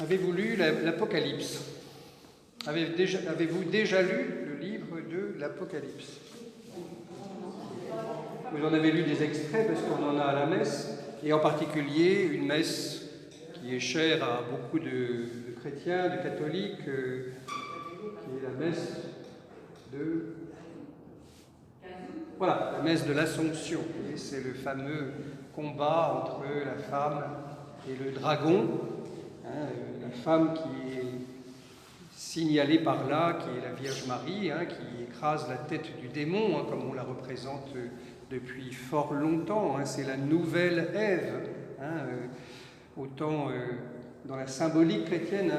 Avez-vous lu l'Apocalypse? Avez-vous déjà lu le livre de l'Apocalypse? Vous en avez lu des extraits parce qu'on en a à la messe, et en particulier une messe qui est chère à beaucoup de chrétiens, de catholiques, qui est la messe de... Voilà, la messe de l'Assomption. Et c'est le fameux combat entre la femme et le dragon. La femme qui est signalée par là, qui est la Vierge Marie, qui écrase la tête du démon, comme on la représente depuis fort longtemps. C'est la nouvelle Ève. Autant dans la symbolique chrétienne,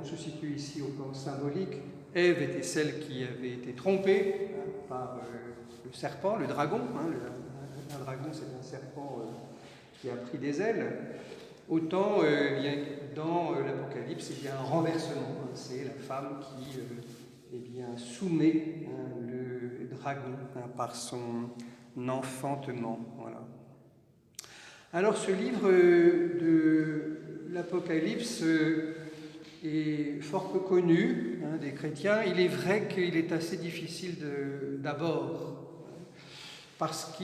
on se situe ici au plan symbolique, Ève était celle qui avait été trompée par le serpent, le dragon. Un dragon, c'est un serpent qui a pris des ailes. Autant dans l'Apocalypse, il y a un renversement. C'est la femme qui soumet le dragon par son enfantement. Voilà. Alors ce livre de l'Apocalypse est fort peu connu des chrétiens. Il est vrai qu'il est assez difficile d'abord, parce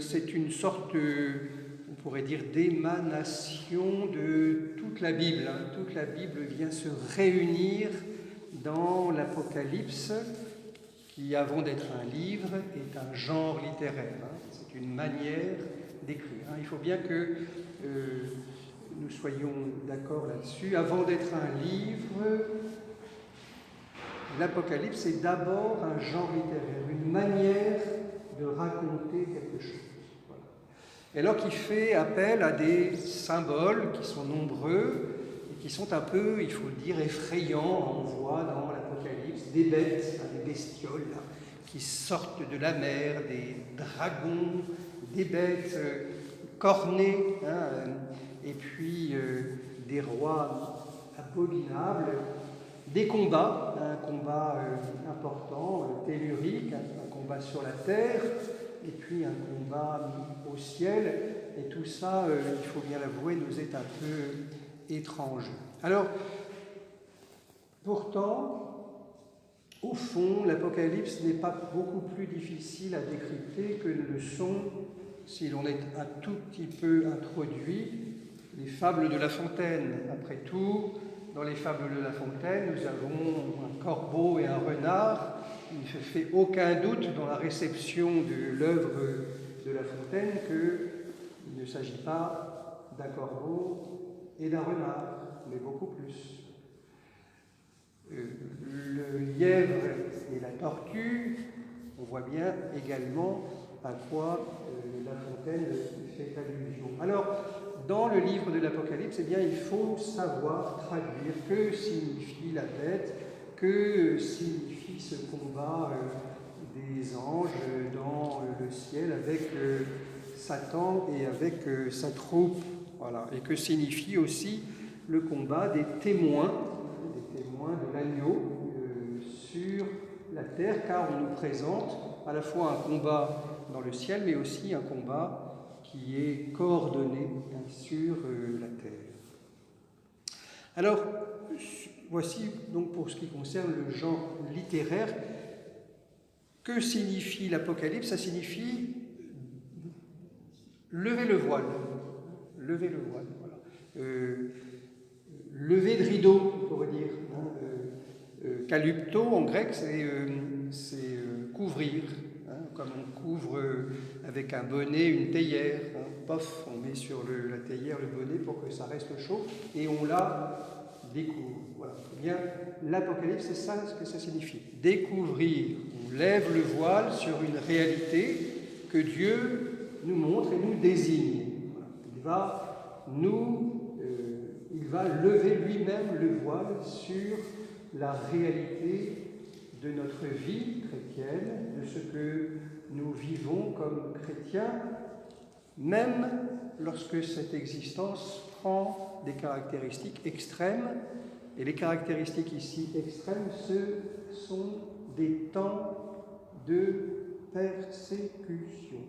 c'est une sorte, on pourrait dire, d'émanation de toute la Bible. Toute la Bible vient se réunir dans l'Apocalypse, qui, avant d'être un livre, est un genre littéraire. C'est une manière d'écrire. Il faut bien que nous soyons d'accord là-dessus. Avant d'être un livre, l'Apocalypse est d'abord un genre littéraire, une manière de raconter quelque chose. Voilà. Et alors qu'il fait appel à des symboles qui sont nombreux et qui sont un peu, il faut le dire, effrayants. On voit dans l'Apocalypse des bêtes, des bestioles qui sortent de la mer, des dragons, des bêtes cornées, et puis des rois abominables, des combats, un combat important, tellurique, un combat sur la terre, et puis un combat au ciel, et tout ça, il faut bien l'avouer, nous est un peu étrange. Alors, pourtant, au fond, l'Apocalypse n'est pas beaucoup plus difficile à décrypter que ne le sont, si l'on est un tout petit peu introduit, les fables de La Fontaine. Après tout, dans les fables de La Fontaine, nous avons un corbeau et un renard. Il ne se fait aucun doute dans la réception de l'œuvre de La Fontaine qu'il ne s'agit pas d'un corbeau et d'un renard, mais beaucoup plus. Le lièvre et la tortue, on voit bien également à quoi La Fontaine fait allusion. Alors, dans le livre de l'Apocalypse, il faut savoir traduire que signifie la bête, que signifie ce combat des anges dans le ciel avec Satan et avec sa troupe. Voilà. Et que signifie aussi le combat des témoins de l'agneau sur la terre, car on nous présente à la fois un combat dans le ciel, mais aussi un combat qui est coordonné sur la terre. Alors, voici donc pour ce qui concerne le genre littéraire. Que signifie l'Apocalypse? Ça signifie lever le voile. Lever le voile, voilà. Lever de rideau, on pourrait dire. Kalypto, en grec, c'est couvrir, comme on couvre avec un bonnet une théière. Pof, on met sur la théière le bonnet pour que ça reste chaud, et on la découvre. Voilà. Bien, l'Apocalypse, c'est ça ce que ça signifie. Découvrir, on lève le voile sur une réalité que Dieu nous montre et nous désigne. Voilà. Il va lever lui-même le voile sur la réalité de notre vie chrétienne, de ce que nous vivons comme chrétiens, même lorsque cette existence prend des caractéristiques extrêmes. Et les caractéristiques ici extrêmes, ce sont des temps de persécution.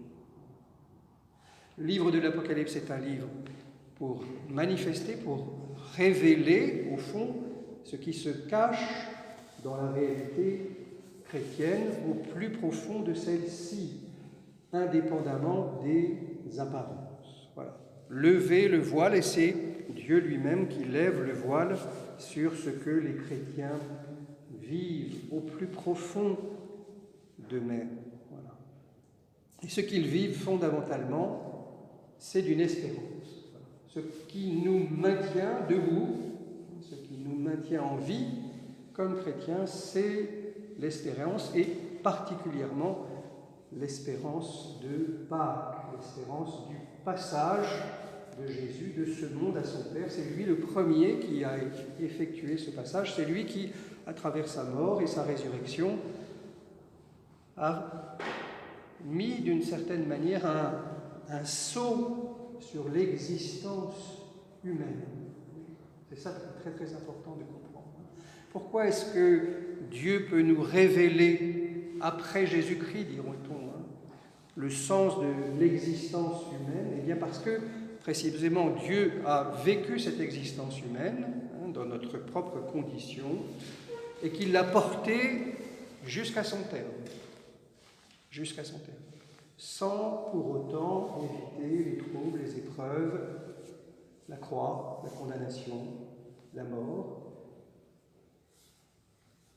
Le livre de l'Apocalypse est un livre pour manifester, pour révéler, au fond, ce qui se cache dans la réalité chrétienne au plus profond de celle-ci, indépendamment des apparences. Voilà. Lever le voile, et c'est Dieu lui-même qui lève le voile sur ce que les chrétiens vivent au plus profond d'eux-mêmes. Voilà. Et ce qu'ils vivent fondamentalement, c'est d'une espérance. Voilà. Ce qui nous maintient debout, ce qui nous maintient en vie comme chrétiens, c'est l'espérance, et particulièrement l'espérance de Pâques, l'espérance du passage de Jésus de ce monde à son Père. C'est lui le premier qui a effectué ce passage, c'est lui qui, à travers sa mort et sa résurrection, a mis d'une certaine manière un sceau sur l'existence humaine. C'est ça qui est très très important de comprendre. Pourquoi est-ce que Dieu peut nous révéler, après Jésus-Christ, dirons-on, le sens de l'existence humaine? Eh bien parce que, précisément, Dieu a vécu cette existence humaine, dans notre propre condition, et qu'il l'a portée jusqu'à son terme. Jusqu'à son terme. Sans pour autant éviter les troubles, les épreuves, la croix, la condamnation, la mort,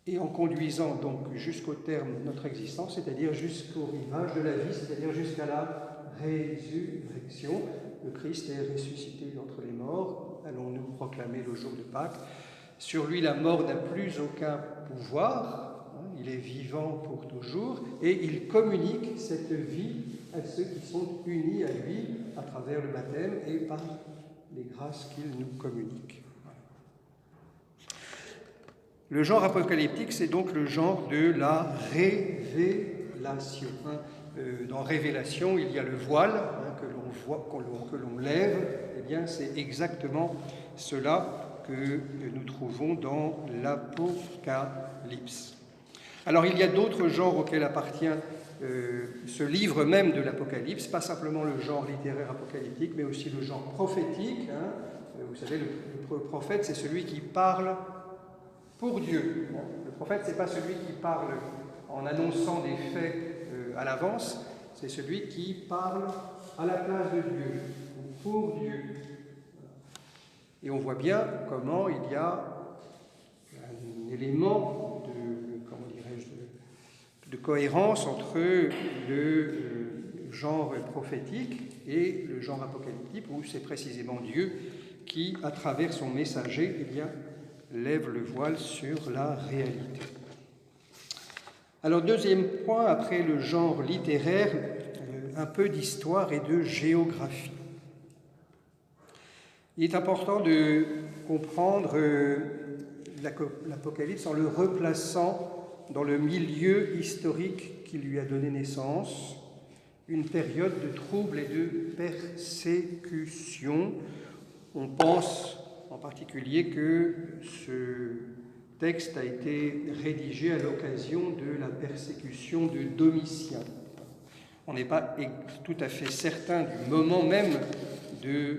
et en conduisant donc jusqu'au terme de notre existence, c'est-à-dire jusqu'au rivage de la vie, c'est-à-dire jusqu'à la résurrection. Le Christ est ressuscité d'entre les morts, allons-nous proclamer le jour de Pâques. Sur lui, la mort n'a plus aucun pouvoir, il est vivant pour toujours, et il communique cette vie à ceux qui sont unis à lui à travers le baptême et par les grâces qu'il nous communique. Le genre apocalyptique, c'est donc le genre de la révélation. Dans Révélation, il y a le voile que l'on voit, que l'on lève. Eh bien, c'est exactement cela que nous trouvons dans l'Apocalypse. Alors, il y a d'autres genres auxquels appartient ce livre même de l'Apocalypse, pas simplement le genre littéraire apocalyptique, mais aussi le genre prophétique. Vous savez, le prophète, c'est celui qui parle pour Dieu. Le prophète, ce n'est pas celui qui parle en annonçant des faits à l'avance, c'est celui qui parle à la place de Dieu, ou pour Dieu. Et on voit bien comment il y a un élément de cohérence entre le genre prophétique et le genre apocalyptique, où c'est précisément Dieu qui, à travers son messager, eh bien, lève le voile sur la réalité. Alors, deuxième point, après le genre littéraire, un peu d'histoire et de géographie. Il est important de comprendre l'Apocalypse en le replaçant dans le milieu historique qui lui a donné naissance, une période de troubles et de persécution. On pense en particulier que ce texte a été rédigé à l'occasion de la persécution de Domitien. On n'est pas tout à fait certain du moment même de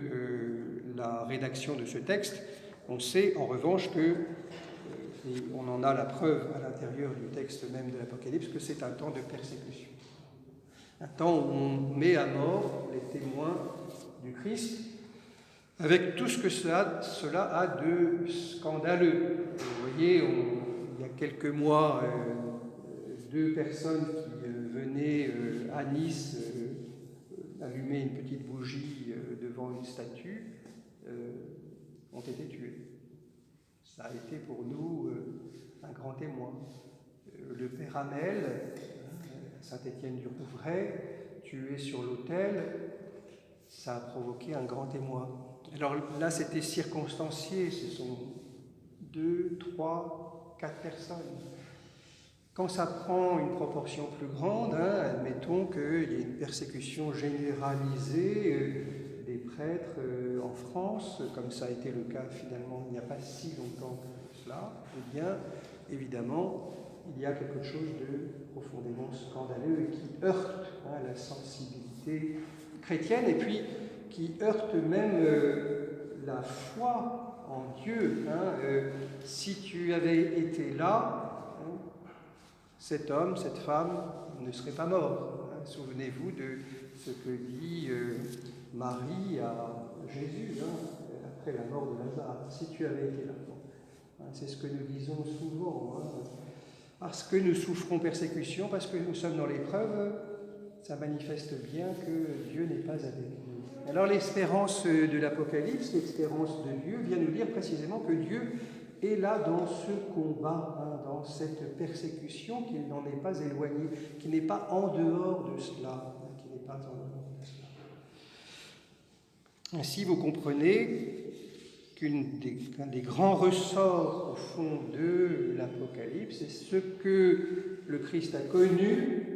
la rédaction de ce texte. On sait en revanche que, et on en a la preuve à l'intérieur du texte même de l'Apocalypse, que c'est un temps de persécution. Un temps où on met à mort les témoins du Christ, avec tout ce que cela a de scandaleux. Vous voyez, il y a quelques mois, 2 personnes qui venaient à Nice allumer une petite bougie devant une statue ont été tuées. Ça a été pour nous un grand témoin. Le père Hamel, Saint-Étienne-du-Rouvray, tué sur l'autel, ça a provoqué un grand émoi. Alors là, c'était circonstancié, ce sont 2, 3, 4 personnes. Quand ça prend une proportion plus grande, admettons qu'il y ait une persécution généralisée des prêtres en France, comme ça a été le cas finalement il n'y a pas si longtemps que cela, eh bien, évidemment, il y a quelque chose de profondément scandaleux et qui heurte la sensibilité chrétienne, et puis qui heurte même la foi en Dieu. Si tu avais été là, cet homme, cette femme ne serait pas mort. Souvenez-vous de ce que dit Marie à Jésus après la mort de Lazare. Si tu avais été là. C'est ce que nous disons souvent. Parce que nous souffrons persécution, parce que nous sommes dans l'épreuve, ça manifeste bien que Dieu n'est pas avec nous. Alors l'espérance de l'Apocalypse, l'espérance de Dieu, vient nous dire précisément que Dieu est là dans ce combat, dans cette persécution, qu'il n'en est pas éloigné, qu'il n'est pas en dehors de cela, qu'il n'est pas en dehors de cela. Ainsi, vous comprenez qu'un des grands ressorts, au fond, de l'Apocalypse, c'est ce que le Christ a connu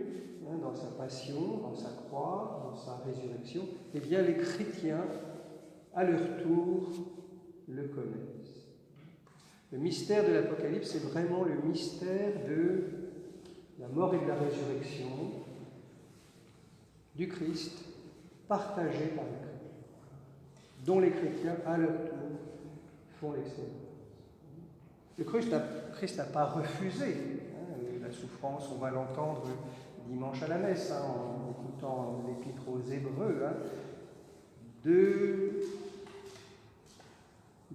dans sa passion, dans sa croix, dans sa résurrection. Eh bien, les chrétiens, à leur tour, le connaissent. Le mystère de l'Apocalypse, c'est vraiment le mystère de la mort et de la résurrection du Christ, partagé par les chrétiens, dont les chrétiens, à leur tour, font l'excellence. Le Christ n'a pas refusé la souffrance, on va l'entendre dimanche à la messe, en écoutant l'Épître aux Hébreux,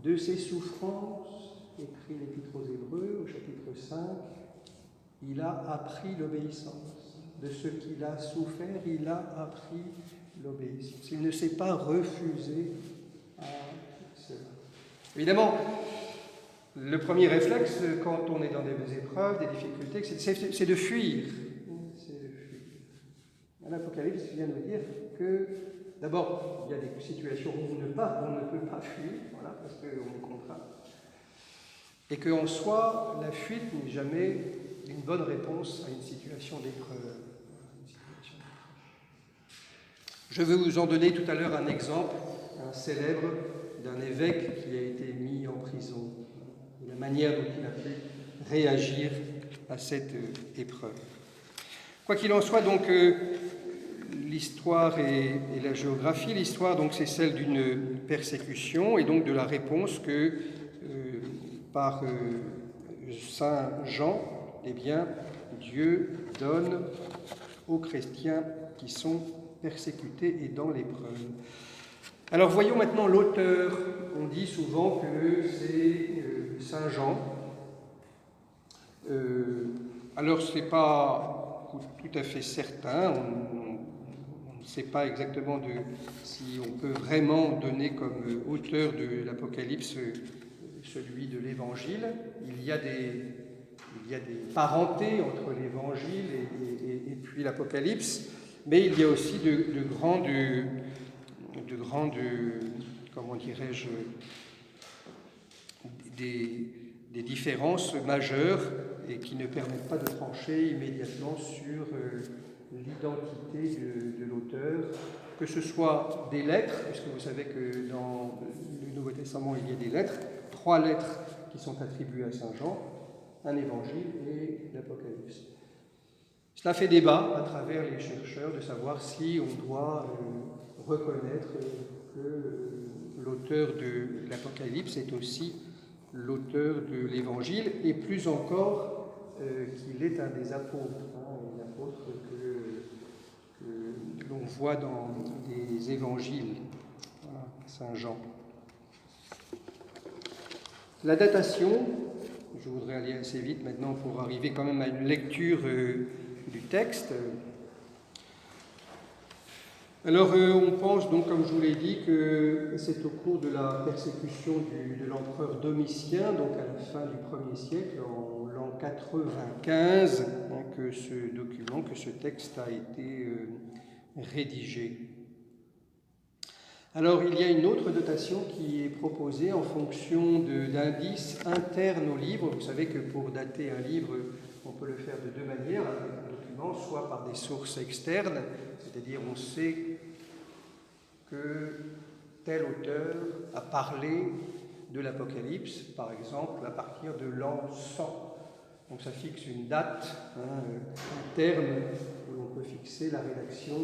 de ses souffrances, écrit l'Épître aux Hébreux au chapitre 5, il a appris l'obéissance. De ce qu'il a souffert, il a appris l'obéissance. Il ne s'est pas refusé à cela. Évidemment, le premier réflexe, quand on est dans des épreuves, des difficultés, c'est de fuir. C'est de fuir. L'Apocalypse vient nous dire que, d'abord, il y a des situations où on ne peut pas fuir, voilà, parce qu'on est contraint. Et qu'en soi, la fuite n'est jamais une bonne réponse à une situation d'épreuve. Je vais vous en donner tout à l'heure un exemple, un célèbre, d'un évêque qui a été mis en prison, de la manière dont il a pu réagir à cette épreuve. Quoi qu'il en soit, donc, l'histoire et la géographie, l'histoire, donc, c'est celle d'une persécution et donc de la réponse que, par Saint Jean, eh bien, Dieu donne aux chrétiens qui sont persécutés et dans l'épreuve. Alors voyons maintenant l'auteur. On dit souvent que c'est Saint Jean. Alors ce n'est pas tout à fait certain. On ne sait pas exactement si on peut vraiment donner comme auteur de l'Apocalypse celui de l'Évangile. Il y a des parentés entre l'Évangile et puis l'Apocalypse, mais il y a aussi de grandes, comment dirais-je, des différences majeures et qui ne permettent pas de trancher immédiatement sur l'identité de l'auteur, que ce soit des lettres, puisque vous savez que dans le Nouveau Testament, il y a des lettres, 3 lettres qui sont attribuées à Saint Jean, un évangile et l'Apocalypse. Cela fait débat à travers les chercheurs de savoir si on doit reconnaître que l'auteur de l'Apocalypse est aussi l'auteur de l'Évangile, et plus encore qu'il est un des apôtres, un apôtre que l'on voit dans les évangiles, voilà, Saint Jean. La datation, je voudrais aller assez vite maintenant pour arriver quand même à une lecture du texte. Alors on pense donc, comme je vous l'ai dit, que c'est au cours de la persécution de l'empereur Domitien, donc à la fin du 1er siècle, en l'an 95, que ce texte a été rédigé. Alors il y a une autre dotation qui est proposée en fonction d'indices internes au livre. Vous savez que pour dater un livre, on peut le faire de 2 manières, avec un document, soit par des sources externes, c'est-à-dire on sait que tel auteur a parlé de l'Apocalypse, par exemple, à partir de l'an 100. Donc ça fixe une date, un terme où l'on peut fixer la rédaction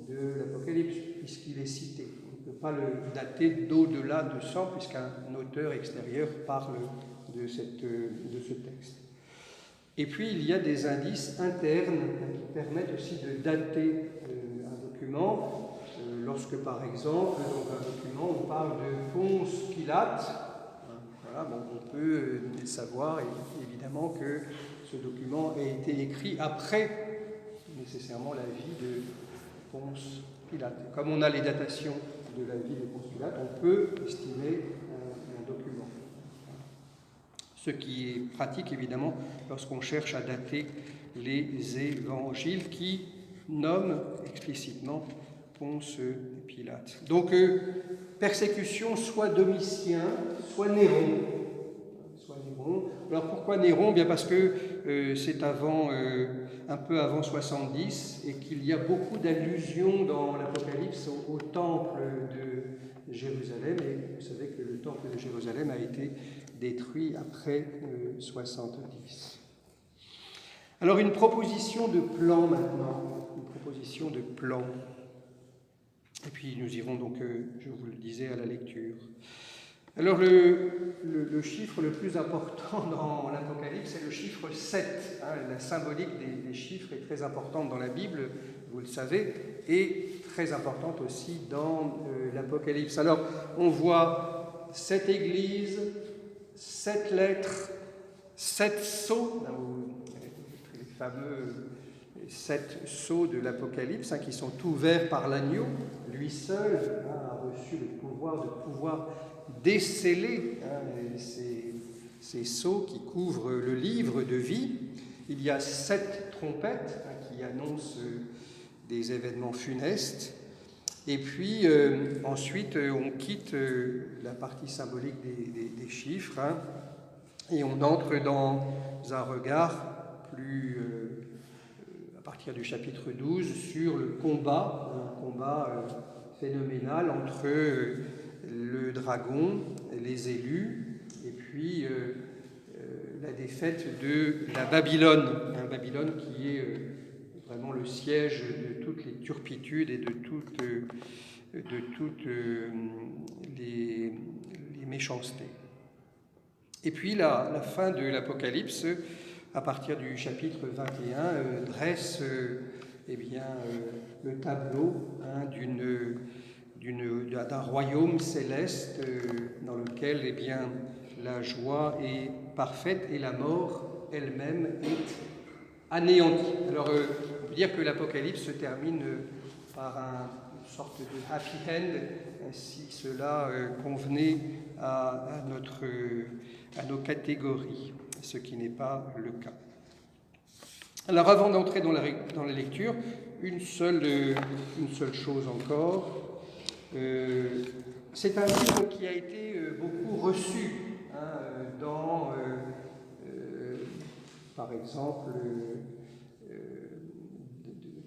de l'Apocalypse, puisqu'il est cité. ne peut pas le dater d'au-delà de 100, puisqu'un auteur extérieur parle de ce texte. Et puis, il y a des indices internes qui permettent aussi de dater un document. Lorsque, par exemple, dans un document, on parle de Ponce Pilate, voilà, bon, on peut savoir évidemment que ce document a été écrit après nécessairement la vie de Ponce Pilate. Comme on a les datations de la vie de Ponce Pilate, on peut estimer un document. Ce qui est pratique évidemment lorsqu'on cherche à dater les évangiles qui nomment explicitement Ponce Pilate. Donc, persécution soit Domitien, soit Néron. Alors pourquoi Néron? Bien parce que c'est un peu avant 70 et qu'il y a beaucoup d'allusions dans l'Apocalypse au temple de Jérusalem. Et vous savez que le temple de Jérusalem a été détruit après 70. Alors une proposition de plan maintenant, une proposition de plan. Et puis nous irons donc, je vous le disais, à la lecture. Alors le chiffre le plus important dans l'Apocalypse, c'est le chiffre 7. La symbolique des chiffres est très importante dans la Bible, vous le savez, et très importante aussi dans l'Apocalypse. Alors on voit 7 églises, 7 lettres, 7 sceaux, les fameux 7 sceaux de l'Apocalypse, qui sont ouverts par l'agneau. Lui seul a reçu le pouvoir de pouvoir déceler ces sceaux qui couvrent le livre de vie. Il y a 7 trompettes qui annoncent des événements funestes. Et puis ensuite, on quitte la partie symbolique des chiffres et on entre dans un regard plus, à partir du chapitre 12, sur le combat, un combat phénoménal entre le dragon, les élus, et puis la défaite de la Babylone. Babylone qui est vraiment le siège de toutes les turpitudes et de toutes les méchancetés. Et puis la fin de l'Apocalypse, à partir du chapitre 21, dresse le tableau d'un royaume céleste dans lequel la joie est parfaite et la mort elle-même est anéantie. Alors on peut dire que l'Apocalypse se termine par une sorte de happy end, si cela convenait à nos catégories, ce qui n'est pas le cas. Alors avant d'entrer dans la lecture, une seule chose encore. C'est un livre qui a été beaucoup reçu par exemple,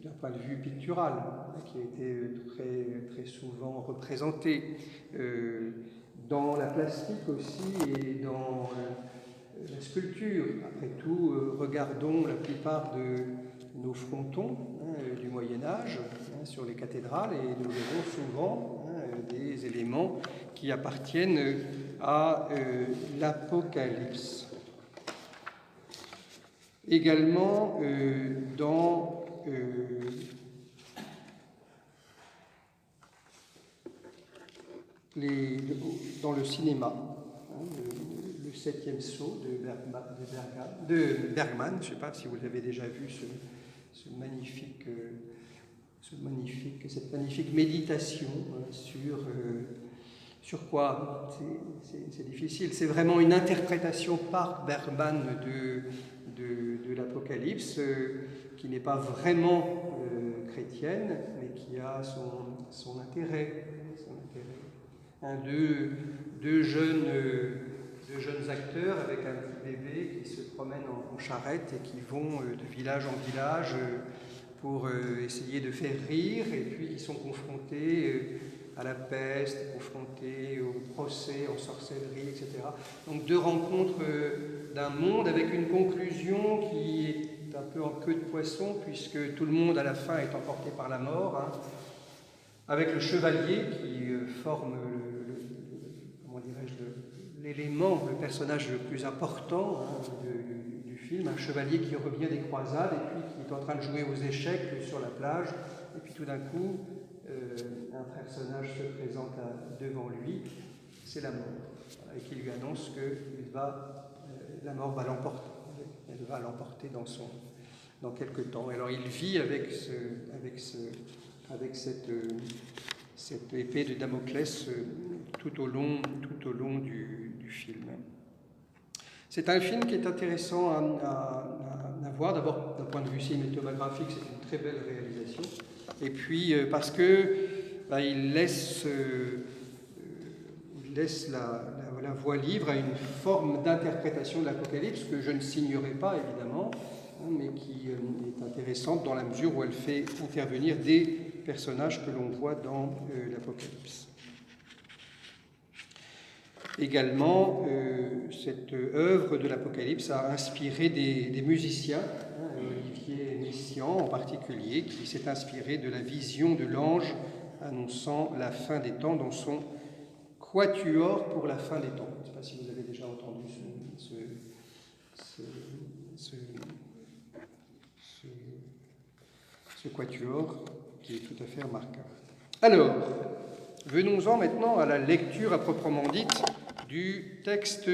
d'un point de vue pictural, qui a été très, très souvent représenté, dans la plastique aussi et dans la sculpture. Après tout, regardons la plupart de nos frontons du Moyen-Âge sur les cathédrales et nous verrons souvent des éléments qui appartiennent à l'Apocalypse. Également dans le cinéma, le 7e sceau de Bergman, je ne sais pas si vous l'avez déjà vu, cette magnifique méditation sur quoi c'est difficile. C'est vraiment une interprétation par Bergman de l'Apocalypse qui n'est pas vraiment chrétienne, mais qui a son intérêt. Deux jeunes acteurs avec un petit bébé qui se promènent en charrette et qui vont de village en village pour essayer de faire rire, et puis qui sont confrontés à la peste, confrontés au procès en sorcellerie, etc. Donc 2 rencontres d'un monde avec une conclusion qui est un peu en queue de poisson, puisque tout le monde à la fin est emporté par la mort, avec le chevalier qui forme, comment dirais-je, l'élément, le personnage le plus important du film, un chevalier qui revient des croisades et puis qui est en train de jouer aux échecs sur la plage, et puis tout d'un coup, un personnage se présente devant lui, c'est la mort, et qui lui annonce que la mort va l'emporter, elle va l'emporter dans quelque temps. Alors il vit avec cette épée de Damoclès tout au long du film. C'est un film qui est intéressant à voir, d'abord d'un point de vue cinématographique, c'est une très belle réalisation, et puis parce que il laisse la voie libre à une forme d'interprétation de l'Apocalypse que je ne signerai pas évidemment, mais qui est intéressante dans la mesure où elle fait intervenir des personnages que l'on voit dans l'Apocalypse. Également, cette œuvre de l'Apocalypse a inspiré des musiciens, Olivier Messiaen en particulier, qui s'est inspiré de la vision de l'ange annonçant la fin des temps dans son Quatuor pour la fin des temps. Je ne sais pas si vous avez déjà entendu ce quatuor qui est tout à fait remarquable. Alors, venons-en maintenant à la lecture à proprement dite du texte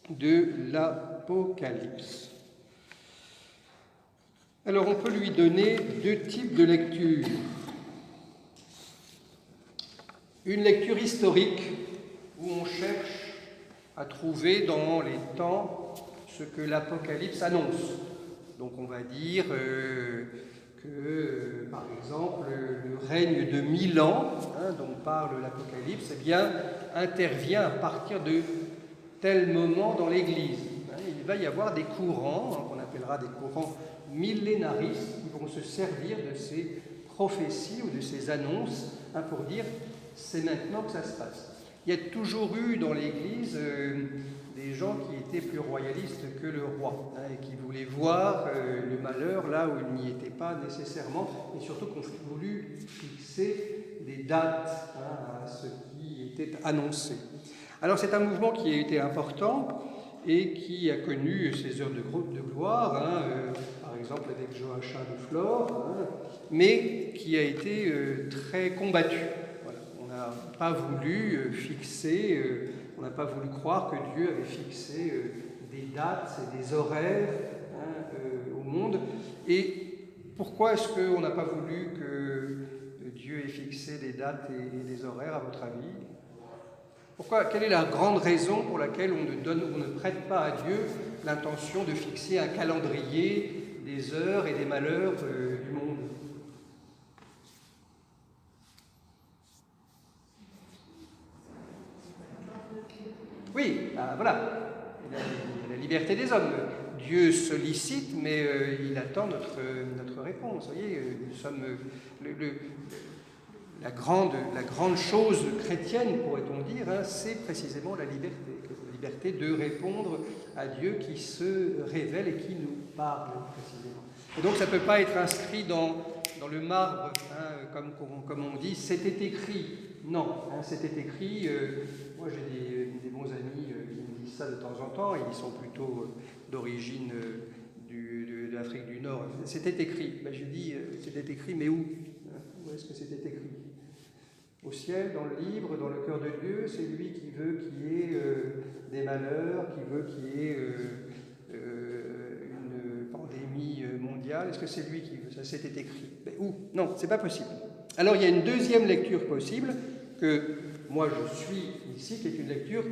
de l'Apocalypse. Alors, on peut lui donner deux types de lecture. Une lecture historique, où on cherche à trouver dans les temps ce que l'Apocalypse annonce. Donc on va dire que, par exemple, le règne de 1000 ans, dont parle l'Apocalypse, eh bien, intervient à partir de tel moment dans l'Église. Il va y avoir des courants, qu'on appellera des courants millénaristes, qui vont se servir de ces prophéties ou de ces annonces pour dire c'est maintenant que ça se passe. Il y a toujours eu dans l'Église des gens qui étaient plus royalistes que le roi, et qui voulaient voir le malheur là où il n'y était pas nécessairement, et surtout qui ont voulu fixer des dates à ce qui était annoncé. Alors c'est un mouvement qui a été important et qui a connu ses heures de gloire, par exemple avec Joachim de Flore, mais qui a été très combattu. Voilà. On n'a pas voulu fixer, on n'a pas voulu croire que Dieu avait fixé des dates et des horaires au monde. Et pourquoi est-ce qu'on n'a pas voulu que Dieu ait fixé des dates et des horaires, à votre avis ? Quelle est la grande raison pour laquelle on ne prête pas à Dieu l'intention de fixer un calendrier des heures et des malheurs du monde ? Oui, voilà, la liberté des hommes. Dieu sollicite, mais il attend notre réponse. Vous voyez, nous sommes la grande chose chrétienne, pourrait-on dire, c'est précisément la liberté de répondre à Dieu qui se révèle et qui nous parle précisément. Et donc ça ne peut pas être inscrit dans le marbre, comme on dit, c'était écrit. Non, c'était écrit. Moi j'ai des bons amis qui me disent ça de temps en temps, et ils sont plutôt d'origine de l'Afrique du Nord. C'était écrit. Je dis, c'était écrit, mais où ? Où est-ce que c'était écrit ? Au ciel, dans le livre, dans le cœur de Dieu, c'est lui qui veut qu'il y ait des malheurs, qui veut qu'il y ait une pandémie mondiale. Est-ce que c'est lui qui veut ça ? C'était écrit. Mais où ? Non, c'est pas possible. Alors il y a une deuxième lecture possible que moi je suis ici, qui est une lecture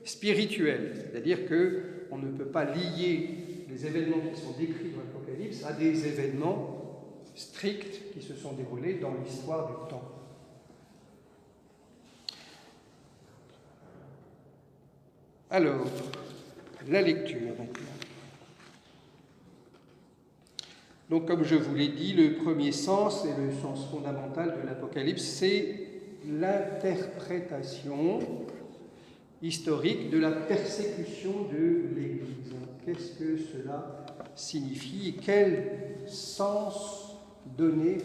spirituelle. C'est-à-dire qu'on ne peut pas lier les événements qui sont décrits dans l'Apocalypse à des événements stricts qui se sont déroulés dans l'histoire du temps. Alors, la lecture maintenant. Donc, comme je vous l'ai dit, le premier sens et le sens fondamental de l'Apocalypse, c'est l'interprétation historique de la persécution de l'Église. Qu'est-ce que cela signifie et quel sens donner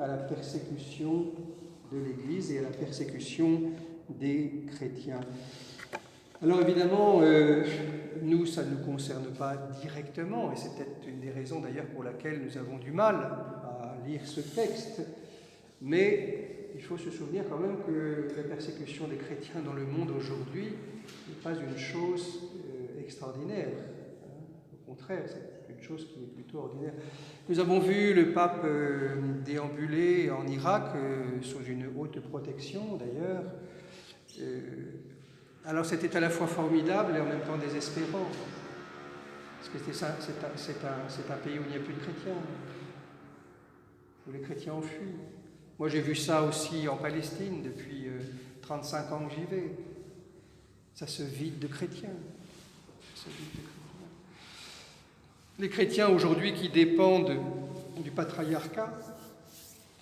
à la persécution de l'Église et à la persécution des chrétiens. Alors évidemment, nous, ça ne nous concerne pas directement, et c'est peut-être une des raisons d'ailleurs pour laquelle nous avons du mal à lire ce texte, mais il faut se souvenir quand même que la persécution des chrétiens dans le monde aujourd'hui n'est pas une chose extraordinaire. Au contraire, c'est une chose qui est plutôt ordinaire. Nous avons vu le pape déambuler en Irak, sous une haute protection d'ailleurs. Alors c'était à la fois formidable et en même temps désespérant. Parce que c'est un pays où il n'y a plus de chrétiens, où les chrétiens ont fui. Moi j'ai vu ça aussi en Palestine depuis 35 ans que j'y vais. Ça se vide de chrétiens. Les chrétiens aujourd'hui qui dépendent du patriarcat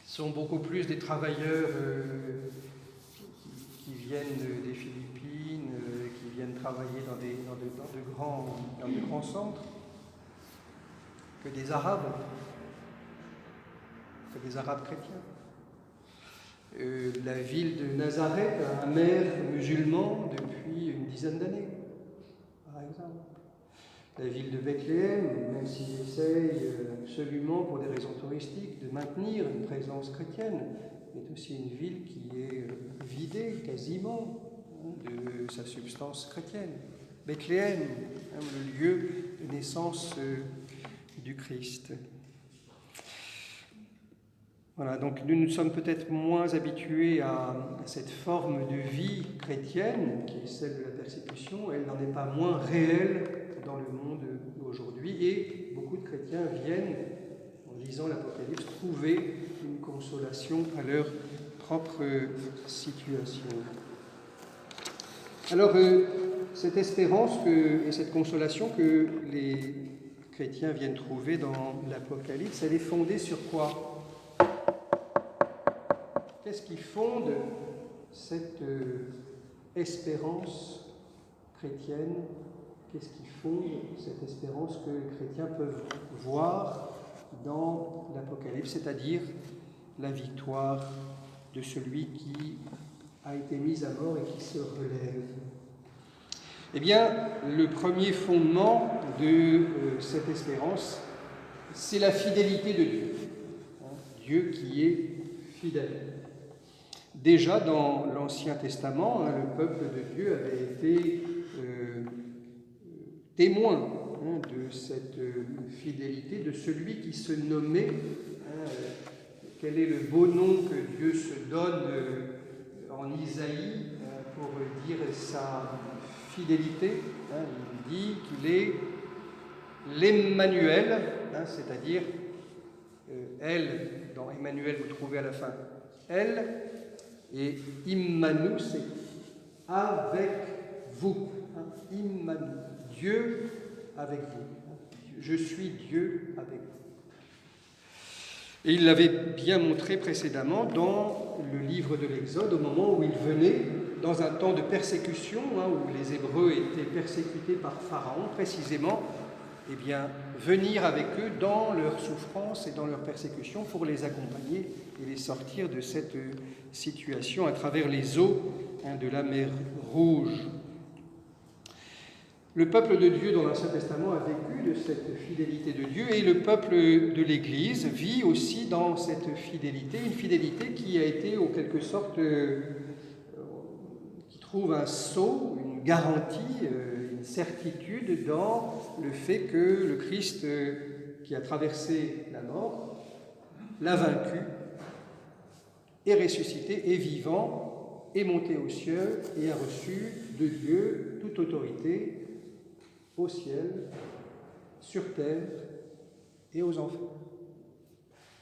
sont beaucoup plus des travailleurs qui viennent des Philippines, qui viennent travailler dans de grands centres, que des Arabes chrétiens. La ville de Nazareth a un maire musulman depuis une dizaine d'années, par exemple. La ville de Bethléem, même s'ils essayent absolument, pour des raisons touristiques, de maintenir une présence chrétienne, est aussi une ville qui est vidée quasiment de sa substance chrétienne. Bethléem, le lieu de naissance du Christ. Voilà, donc nous sommes peut-être moins habitués à cette forme de vie chrétienne, qui est celle de la persécution. Elle n'en est pas moins réelle dans le monde aujourd'hui, et beaucoup de chrétiens viennent, en lisant l'Apocalypse, trouver une consolation à leur propre situation. Alors, cette espérance et cette consolation que les chrétiens viennent trouver dans l'Apocalypse, elle est fondée sur quoi ? Qu'est-ce qui fonde cette espérance chrétienne? Qu'est-ce qui fonde cette espérance que les chrétiens peuvent voir dans l'Apocalypse, c'est-à-dire la victoire de celui qui a été mis à mort et qui se relève? Eh bien, le premier fondement de cette espérance, c'est la fidélité de Dieu. Dieu qui est fidèle. Déjà dans l'Ancien Testament, le peuple de Dieu avait été témoin de cette fidélité, de celui qui se nommait, quel est le beau nom que Dieu se donne en Isaïe pour dire sa fidélité. Il dit qu'il est l'Emmanuel, c'est-à-dire elle, dans Emmanuel vous trouvez à la fin elle, et Immanu, c'est avec vous. Immanu, Dieu avec vous. Je suis Dieu avec vous. Et il l'avait bien montré précédemment dans le livre de l'Exode, au moment où il venait, dans un temps de persécution, où les Hébreux étaient persécutés par Pharaon, précisément, eh bien, venir avec eux dans leur souffrance et dans leur persécution pour les accompagner et les sortir de cette situation à travers les eaux de la mer Rouge. Le peuple de Dieu dans l'Ancien Testament a vécu de cette fidélité de Dieu, et le peuple de l'Église vit aussi dans cette fidélité, une fidélité qui a été en quelque sorte, qui trouve un sceau, une garantie, une certitude dans le fait que le Christ qui a traversé la mort l'a vaincu, est ressuscité, est vivant, est monté aux cieux et a reçu de Dieu toute autorité au ciel, sur terre et aux enfers.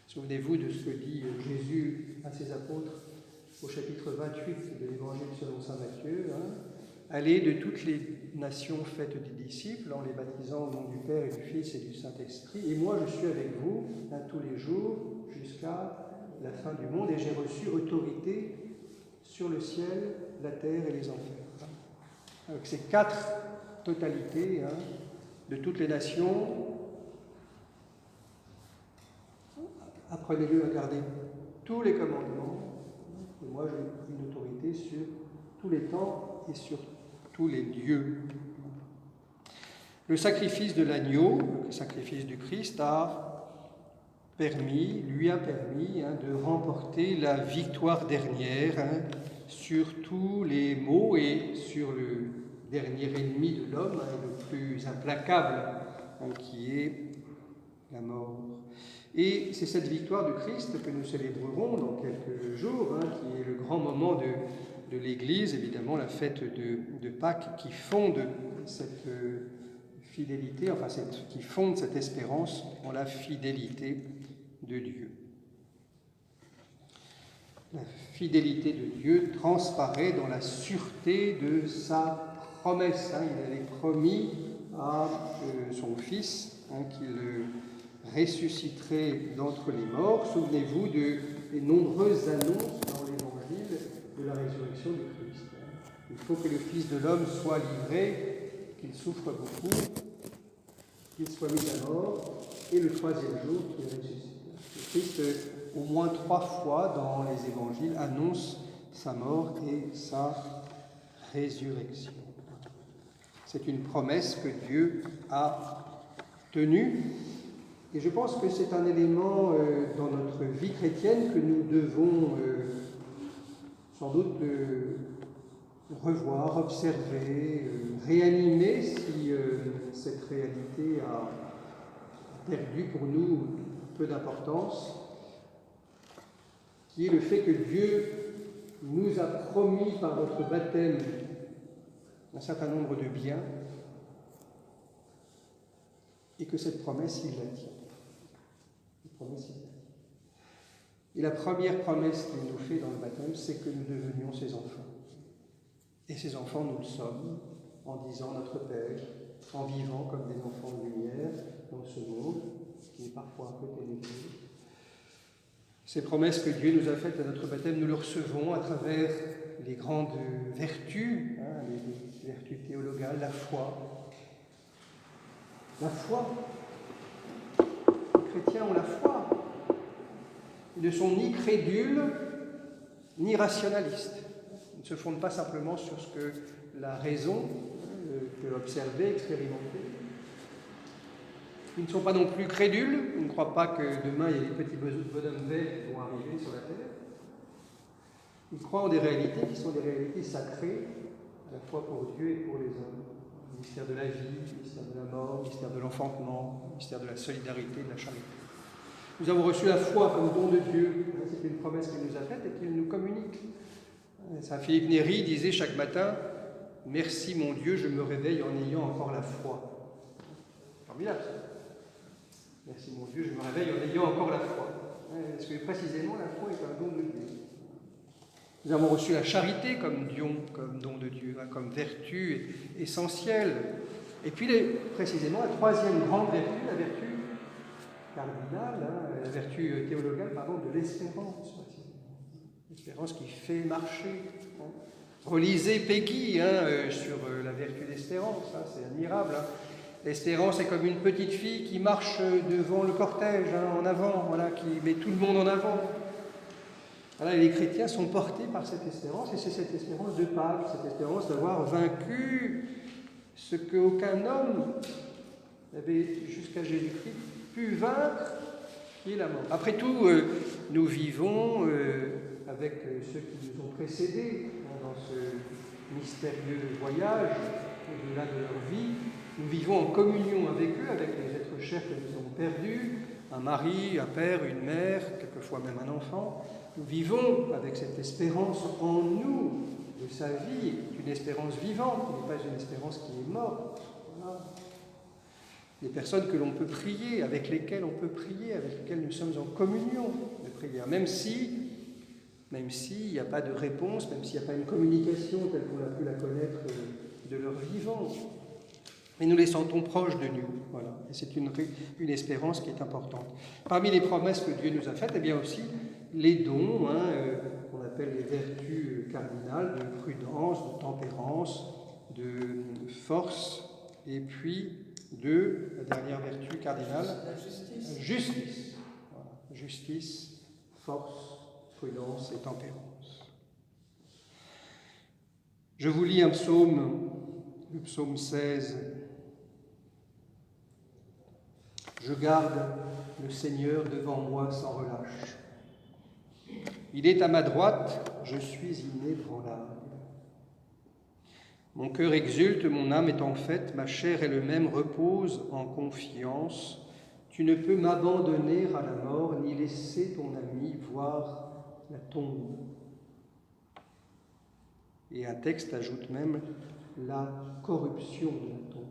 Souvenez-vous de ce que dit Jésus à ses apôtres au chapitre 28 de l'Évangile selon saint Matthieu. Allez de toutes les nations, faites des disciples, en les baptisant au nom du Père et du Fils et du Saint-Esprit. Et moi, je suis avec vous tous les jours jusqu'à la fin du monde, et j'ai reçu autorité sur le ciel, la terre et les enfers. Avec ces 4 totalités de toutes les nations, apprenez-le à garder tous les commandements, et moi j'ai une autorité sur tous les temps et sur tous les lieux. Le sacrifice de l'agneau, le sacrifice du Christ, lui a permis de remporter la victoire dernière sur tous les maux et sur le dernier ennemi de l'homme, le plus implacable, qui est la mort. Et c'est cette victoire du Christ que nous célébrerons dans quelques jours, qui est le grand moment de l'Église, évidemment la fête de Pâques, qui fonde cette fidélité, qui fonde cette espérance en la fidélité de Dieu. La fidélité de Dieu transparaît dans la sûreté de sa promesse. Il avait promis à son Fils qu'il ressusciterait d'entre les morts. Souvenez-vous des nombreuses annonces dans l'Évangile de la résurrection du Christ. Il faut que le Fils de l'homme soit livré, qu'il souffre beaucoup, qu'il soit mis à mort, et le troisième jour qu'il ressuscite. Le Christ, au moins 3 fois dans les Évangiles, annonce sa mort et sa résurrection. C'est une promesse que Dieu a tenue, et je pense que c'est un élément dans notre vie chrétienne que nous devons sans doute revoir, observer, réanimer si cette réalité a perdu pour nous peu d'importance, qui est le fait que Dieu nous a promis par notre baptême un certain nombre de biens et que cette promesse, il la tient. Et la première promesse qu'il nous fait dans le baptême, c'est que nous devenions ses enfants. Et ces enfants, nous le sommes, en disant notre Père, en vivant comme des enfants de lumière dans ce monde qui est parfois un peu ténébreux. Ces promesses que Dieu nous a faites à notre baptême, nous le recevons à travers les grandes vertus, les vertus théologales, la foi. La foi. Les chrétiens ont la foi. Ils ne sont ni crédules, ni rationalistes. Ils ne se fondent pas simplement sur ce que la raison peut observer, expérimenter. Ils ne sont pas non plus crédules. Ils ne croient pas que demain, il y a des petits bonhommes verts qui vont arriver sur la terre. Ils croient en des réalités qui sont des réalités sacrées, à la fois pour Dieu et pour les hommes. Le mystère de la vie, le mystère de la mort, le mystère de l'enfantement, le mystère de la solidarité, de la charité. Nous avons reçu la foi comme don de Dieu. C'est une promesse qu'il nous a faite et qu'il nous communique. Saint Philippe Néri disait chaque matin « Merci mon Dieu, je me réveille en ayant encore la foi. » Formidable ça. Merci mon Dieu, je me réveille en ayant encore la foi. Parce que précisément la foi est un don de Dieu. Nous avons reçu la charité comme don de Dieu, comme vertu essentielle. Et puis précisément la troisième grande vertu, la vertu cardinale, la vertu théologale, de l'espérance. L'espérance qui fait marcher. Relisez Peggy sur la vertu d'espérance, c'est admirable. L'espérance est comme une petite fille qui marche devant le cortège, en avant, qui met tout le monde en avant. Et les chrétiens sont portés par cette espérance, et c'est cette espérance de Pâques, cette espérance d'avoir vaincu ce qu'aucun homme n'avait jusqu'à Jésus-Christ pu vaincre, qui est la mort. Après tout, nous vivons avec ceux qui nous ont précédés dans ce mystérieux voyage au-delà de leur vie. Nous vivons en communion avec eux, avec les êtres chers que nous avons perdus, un mari, un père, une mère, quelquefois même un enfant. Nous vivons avec cette espérance en nous de sa vie, une espérance vivante, qui n'est pas une espérance qui est morte. Voilà. Des personnes que l'on peut prier, avec lesquelles on peut prier, avec lesquelles nous sommes en communion de prière, même s'il n'y a pas de réponse, même s'il n'y a pas une communication telle qu'on a pu la connaître de leur vivant. Et nous les sentons proches de nous. Voilà. Et c'est une espérance qui est importante. Parmi les promesses que Dieu nous a faites, il y a aussi les dons, qu'on appelle les vertus cardinales, de prudence, de tempérance, de force, et puis la dernière vertu cardinale, la justice. Voilà. Justice, force, prudence et tempérance. Je vous lis un psaume, le psaume 16. Je garde le Seigneur devant moi sans relâche. Il est à ma droite, je suis inébranlable. Mon cœur exulte, mon âme est en fête, ma chair elle-même repose en confiance. Tu ne peux m'abandonner à la mort, ni laisser ton ami voir la tombe. Et un texte ajoute même la corruption de la tombe.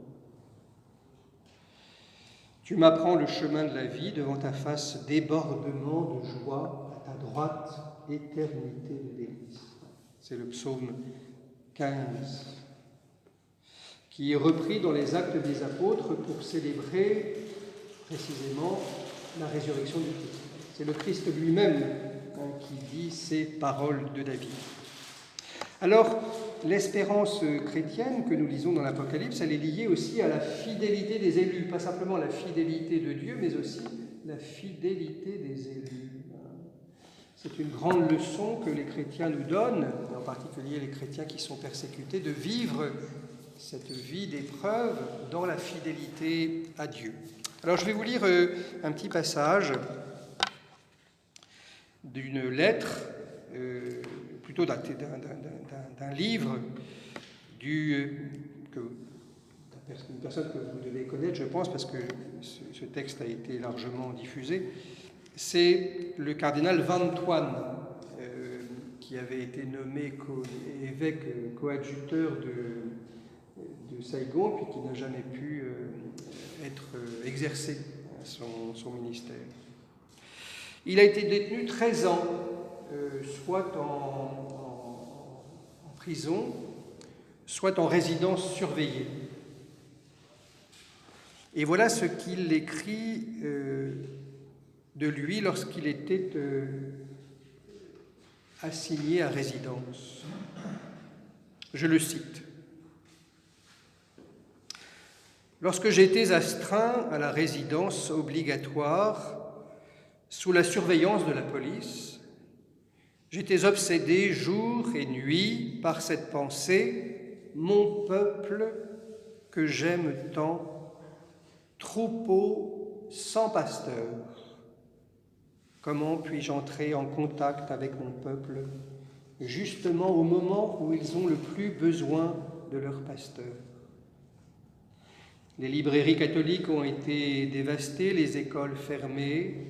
Tu m'apprends le chemin de la vie, devant ta face débordement de joie, à ta droite éternité de délices. C'est le psaume 15, qui est repris dans les Actes des Apôtres pour célébrer précisément la résurrection du Christ. C'est le Christ lui-même qui dit ces paroles de David. Alors, l'espérance chrétienne que nous lisons dans l'Apocalypse, elle est liée aussi à la fidélité des élus, pas simplement la fidélité de Dieu, mais aussi la fidélité des élus. C'est une grande leçon que les chrétiens nous donnent, en particulier les chrétiens qui sont persécutés, de vivre cette vie d'épreuve dans la fidélité à Dieu. Alors je vais vous lire un petit passage d'une lettre, plutôt d'un livre une personne que vous devez connaître, je pense, parce que ce texte a été largement diffusé. C'est le cardinal Van Toine, qui avait été nommé évêque coadjuteur de Saigon, puis qui n'a jamais pu exercer son ministère. Il a été détenu 13 ans, soit en prison, soit en résidence surveillée. Et voilà ce qu'il écrit de lui lorsqu'il était assigné à résidence. Je le cite. Lorsque j'étais astreint à la résidence obligatoire, sous la surveillance de la police, j'étais obsédé jour et nuit par cette pensée, mon peuple que j'aime tant, troupeau sans pasteur. Comment puis-je entrer en contact avec mon peuple, justement au moment où ils ont le plus besoin de leur pasteur? Les librairies catholiques ont été dévastées, les écoles fermées.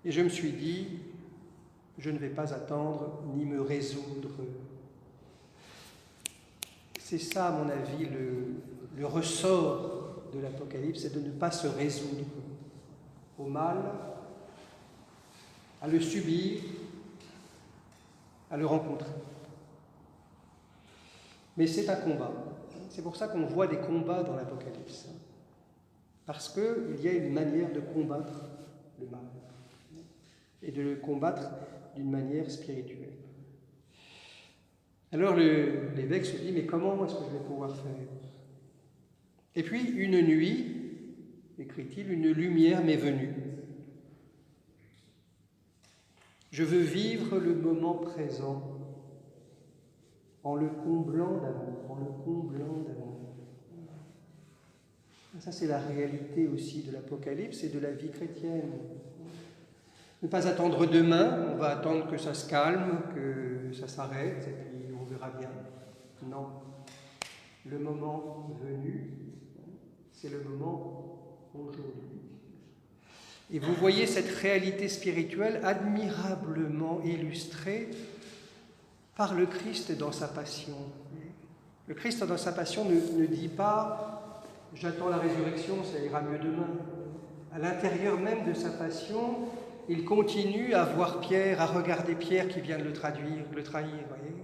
Et je me suis dit, je ne vais pas attendre ni me résoudre. C'est ça, à mon avis, le ressort de l'Apocalypse, c'est de ne pas se résoudre au mal, à le subir, à le rencontrer. Mais c'est un combat. C'est pour ça qu'on voit des combats dans l'Apocalypse. Parce qu'il y a une manière de combattre le mal. Et de le combattre d'une manière spirituelle. Alors l'évêque se dit, mais comment est-ce que je vais pouvoir faire? Et puis, une nuit, écrit-il, une lumière m'est venue. Je veux vivre le moment présent en le comblant d'amour, Ça, c'est la réalité aussi de l'Apocalypse et de la vie chrétienne. Ne pas attendre demain, on va attendre que ça se calme, que ça s'arrête, et puis on verra bien. Non. Le moment venu, c'est le moment aujourd'hui. Et vous voyez cette réalité spirituelle admirablement illustrée par le Christ dans sa passion. Le Christ dans sa passion ne dit pas « j'attends la résurrection, ça ira mieux demain ». À l'intérieur même de sa passion, il continue à voir Pierre, à regarder Pierre qui vient de le trahir, voyez.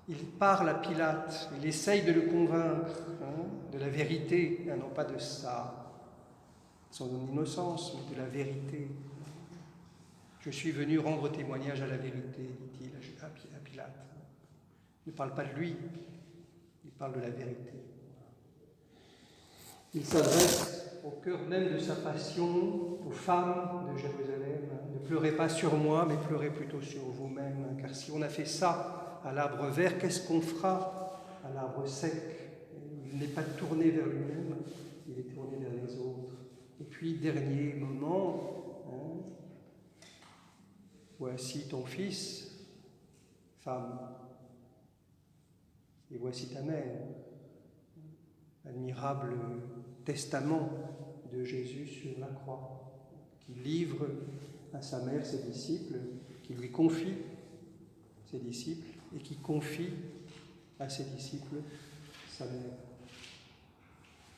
Il parle à Pilate, il essaye de le convaincre de la vérité, non pas de son innocence, mais de la vérité. Je suis venu rendre témoignage à la vérité, dit-il à Pilate. Il ne parle pas de lui, il parle de la vérité. Il s'adresse au cœur même de sa passion, aux femmes de Jérusalem. Ne pleurez pas sur moi, mais pleurez plutôt sur vous-même, car si on a fait ça à l'arbre vert, qu'est-ce qu'on fera à l'arbre sec? Il n'est pas tourné vers lui-même, il est tourné vers les autres. Et puis, dernier moment, voici ton fils, femme, et voici ta mère. Admirable testament de Jésus sur la croix, qui livre à sa mère ses disciples, qui lui confie ses disciples et qui confie à ses disciples sa mère.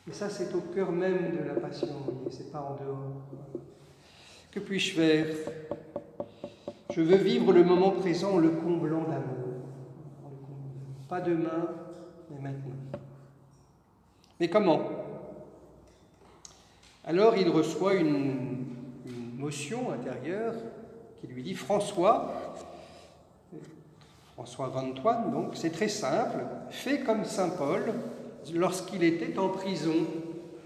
Et ça, c'est au cœur même de la passion, c'est pas en dehors. Que puis-je faire? Je veux vivre le moment présent en le comblant d'amour. Pas demain, mais maintenant. Mais comment? Alors il reçoit une motion intérieure qui lui dit « François Vantoine, donc, c'est très simple, fais comme saint Paul lorsqu'il était en prison.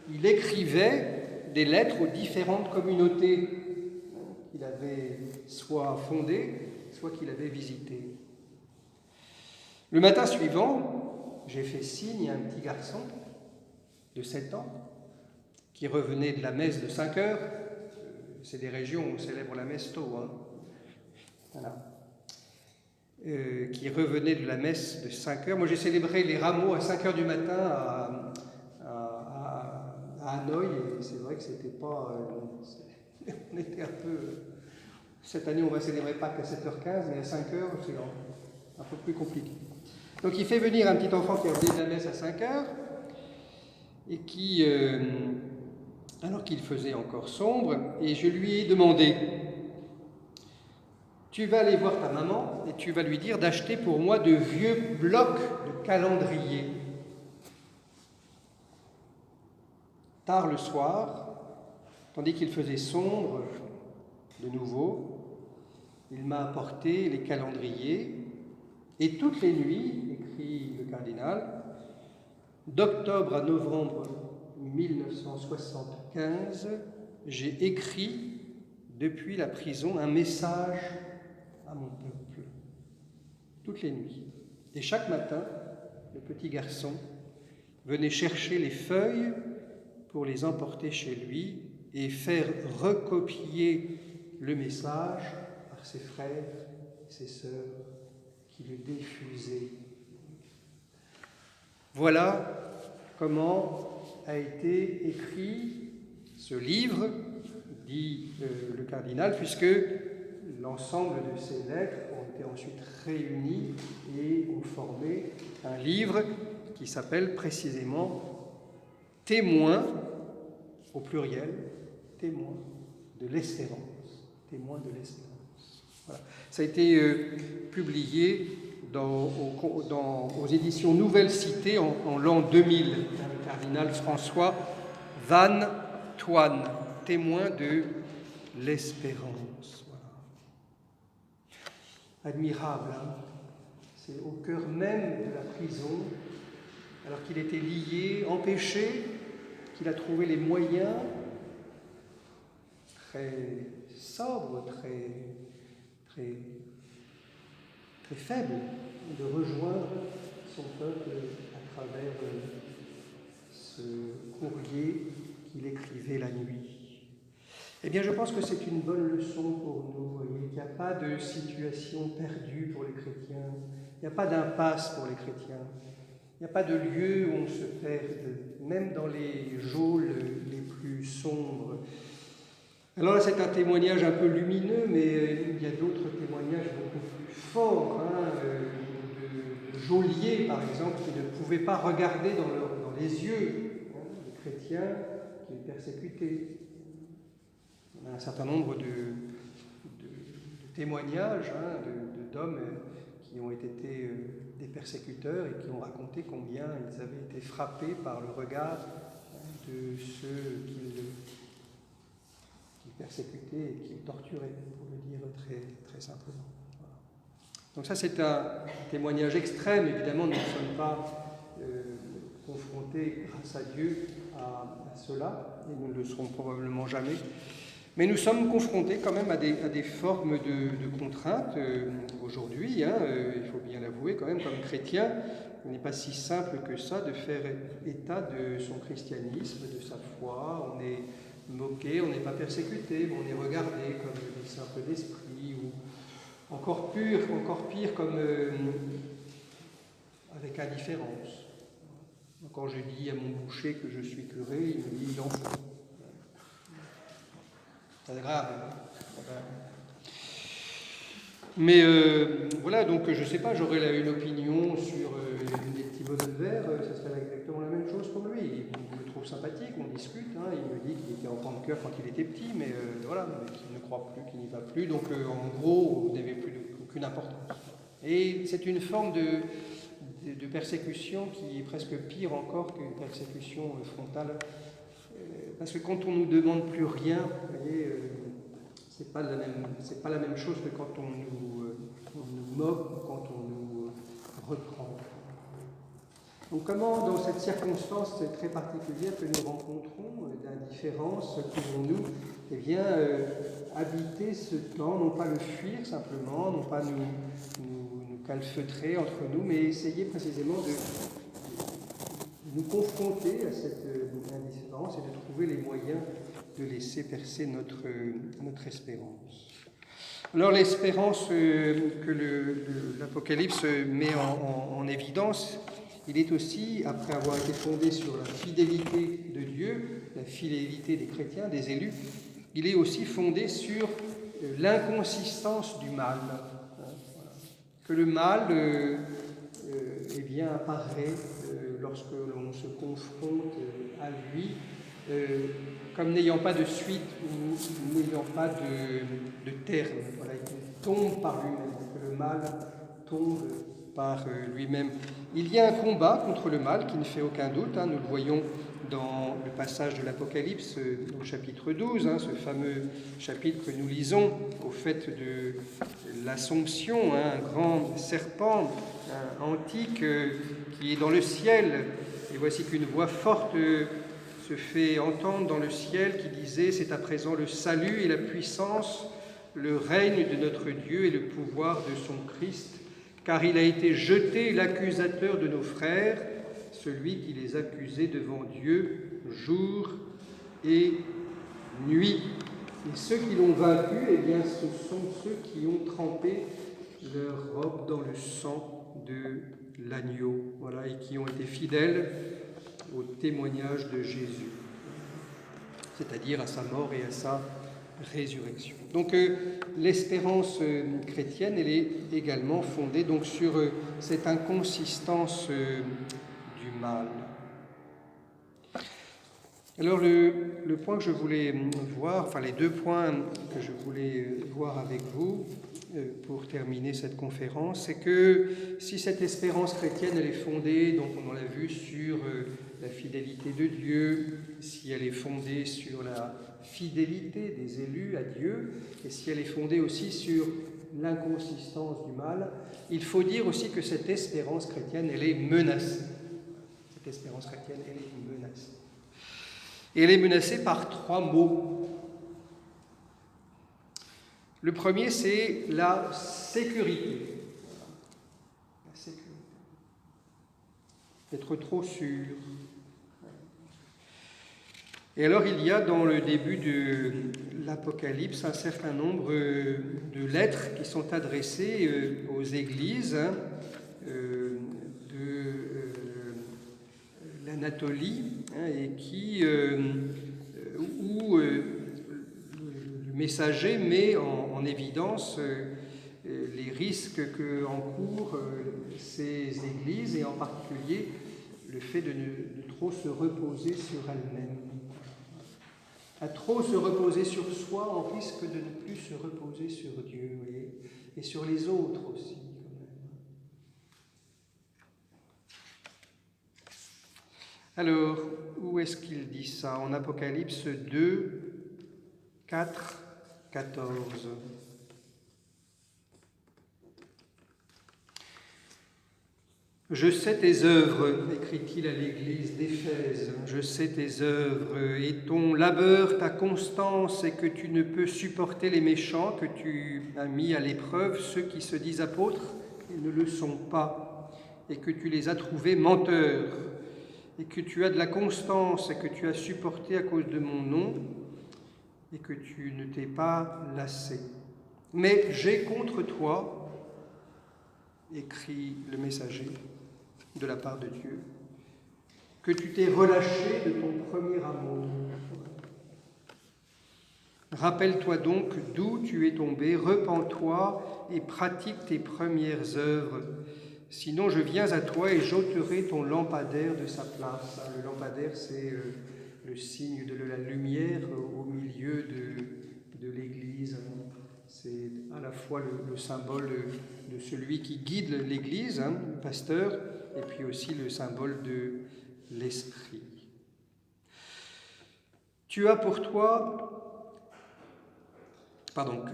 Il écrivait des lettres aux différentes communautés qu'il avait soit fondées, soit qu'il avait visitées. Le matin suivant, j'ai fait signe à un petit garçon de 7 ans, qui revenait de la messe de 5 heures. C'est des régions où on célèbre la messe tôt. Voilà. Qui revenait de la messe de 5 heures. Moi, j'ai célébré les rameaux à 5 heures du matin à Hanoï. Et c'est vrai que c'était pas... on était un peu... Cette année, on va célébrer Pâques à 7h15, mais à 5 heures, c'est un peu plus compliqué. Donc, il fait venir un petit enfant qui revenait de la messe à 5 heures, et qui, alors qu'il faisait encore sombre, et je lui ai demandé « Tu vas aller voir ta maman et tu vas lui dire d'acheter pour moi de vieux blocs de calendrier. » Tard le soir, tandis qu'il faisait sombre de nouveau, il m'a apporté les calendriers, et toutes les nuits, écrit le cardinal, d'octobre à novembre 1975, j'ai écrit depuis la prison un message à mon peuple, toutes les nuits. Et chaque matin, le petit garçon venait chercher les feuilles pour les emporter chez lui et faire recopier le message par ses frères et ses sœurs qui le diffusaient. Voilà comment a été écrit ce livre, dit le cardinal, puisque l'ensemble de ces lettres ont été ensuite réunies et ont formé un livre qui s'appelle précisément « Témoins », au pluriel, « Témoins de l'espérance ». Témoins de l'espérance. Voilà. Ça a été publié aux éditions Nouvelles Cités en l'an 2000, le cardinal François Vantoine, témoin de l'espérance. Voilà. Admirable, hein? C'est au cœur même de la prison, alors qu'il était lié, empêché, qu'il a trouvé les moyens très sobres, très faible de rejoindre son peuple à travers ce courrier qu'il écrivait la nuit. Eh bien, je pense que c'est une bonne leçon pour nous, voyez, qu'il n'y a pas de situation perdue pour les chrétiens, il n'y a pas d'impasse pour les chrétiens, il n'y a pas de lieu où on se perde, même dans les geôles les plus sombres. Alors là, c'est un témoignage un peu lumineux, mais il y a d'autres témoignages beaucoup plus forts, de geôliers, par exemple, qui ne pouvaient pas regarder dans les yeux des chrétiens qu'ils persécutaient. On a un certain nombre de témoignages d'hommes qui ont été des persécuteurs et qui ont raconté combien ils avaient été frappés par le regard de ceux qu'ils persécutés et qu'ils torturaient, pour le dire très, très simplement. Voilà. Donc ça, c'est un témoignage extrême. Évidemment, nous ne sommes pas confrontés, grâce à Dieu, à cela, et nous ne le serons probablement jamais. Mais nous sommes confrontés quand même à des formes de contraintes aujourd'hui, il faut bien l'avouer quand même, comme chrétien. Il n'est pas si simple que ça de faire état de son christianisme, de sa foi. On est moqué, on n'est pas persécuté, mais on est regardé comme des simples d'esprit, ou encore pire comme avec indifférence. Quand je dis à mon boucher que je suis curé, il me dit « il en faut ». C'est grave. Mais voilà, donc je ne sais pas, j'aurais une opinion sur des petits bonhommes verts, ça serait exactement la même chose pour lui. Je le trouve sympathique, on discute, il me dit qu'il était enfant de cœur quand il était petit, mais voilà, mais qu'il ne croit plus, qu'il n'y va plus, donc en gros, vous n'avez plus aucune importance. Et c'est une forme de persécution qui est presque pire encore qu'une persécution frontale. Parce que quand on ne nous demande plus rien, vous voyez, c'est pas la même chose que quand on nous moque ou quand on nous reprend. Donc comment, dans cette circonstance très particulière que nous rencontrons d'indifférence, pouvons-nous habiter ce temps, non pas le fuir simplement, non pas nous calfeutrer entre nous, mais essayer précisément de nous confronter à cette indifférence et de trouver les moyens de laisser percer notre espérance. Alors l'espérance que l'Apocalypse met en évidence, il est aussi, après avoir été fondé sur la fidélité de Dieu, la fidélité des chrétiens, des élus, il est aussi fondé sur l'inconsistance du mal. Que le mal apparaît lorsque l'on se confronte à lui, comme n'ayant pas de suite ou n'ayant pas de terme. Voilà, il tombe par lui-même, que le mal tombe par lui-même. Il y a un combat contre le mal qui ne fait aucun doute, nous le voyons dans le passage de l'Apocalypse au chapitre 12, ce fameux chapitre que nous lisons au fait de l'Assomption, un grand serpent antique qui est dans le ciel. Et voici qu'une voix forte se fait entendre dans le ciel qui disait « C'est à présent le salut et la puissance, le règne de notre Dieu et le pouvoir de son Christ, car il a été jeté l'accusateur de nos frères, celui qui les accusait devant Dieu jour et nuit. Et ceux qui l'ont vaincu, ce sont ceux qui ont trempé leur robe dans le sang de l'agneau, voilà, et qui ont été fidèles au témoignage de Jésus, c'est-à-dire à sa mort et à sa résurrection. Donc l'espérance chrétienne, elle est également fondée donc sur cette inconsistance du mal. Alors le point que je voulais voir, les deux points que je voulais voir avec vous pour terminer cette conférence, c'est que si cette espérance chrétienne elle est fondée, donc on l'a vu, sur la fidélité de Dieu, si elle est fondée sur la fidélité des élus à Dieu, et si elle est fondée aussi sur l'inconsistance du mal, il faut dire aussi que cette espérance chrétienne, elle est menacée. Cette espérance chrétienne, elle est menacée. Et elle est menacée par trois mots. Le premier, c'est la sécurité. La sécurité. Être trop sûr. Et alors, il y a dans le début de l'Apocalypse un certain nombre de lettres qui sont adressées aux églises de l'Anatolie, et où le messager met en évidence les risques qu'encourent ces églises, et en particulier le fait de trop se reposer sur elles-mêmes. À trop se reposer sur soi, on risque de ne plus se reposer sur Dieu, et sur les autres aussi. Alors, où est-ce qu'il dit ça? En Apocalypse 2, 4, 14. Je sais tes œuvres, écrit-il à l'église d'Éphèse, je sais tes œuvres et ton labeur, ta constance, et que tu ne peux supporter les méchants, que tu as mis à l'épreuve ceux qui se disent apôtres et ne le sont pas, et que tu les as trouvés menteurs, et que tu as de la constance et que tu as supporté à cause de mon nom, et que tu ne t'es pas lassé. Mais j'ai contre toi, écrit le messager de la part de Dieu, que tu t'es relâché de ton premier amour. Rappelle-toi donc d'où tu es tombé, repens-toi et pratique tes premières œuvres. Sinon, je viens à toi et j'ôterai ton lampadaire de sa place. Le lampadaire, c'est le signe de la lumière au milieu de l'Église. C'est à la fois le symbole de celui qui guide l'Église, le pasteur, et puis aussi le symbole de l'Esprit. Tu as pour toi,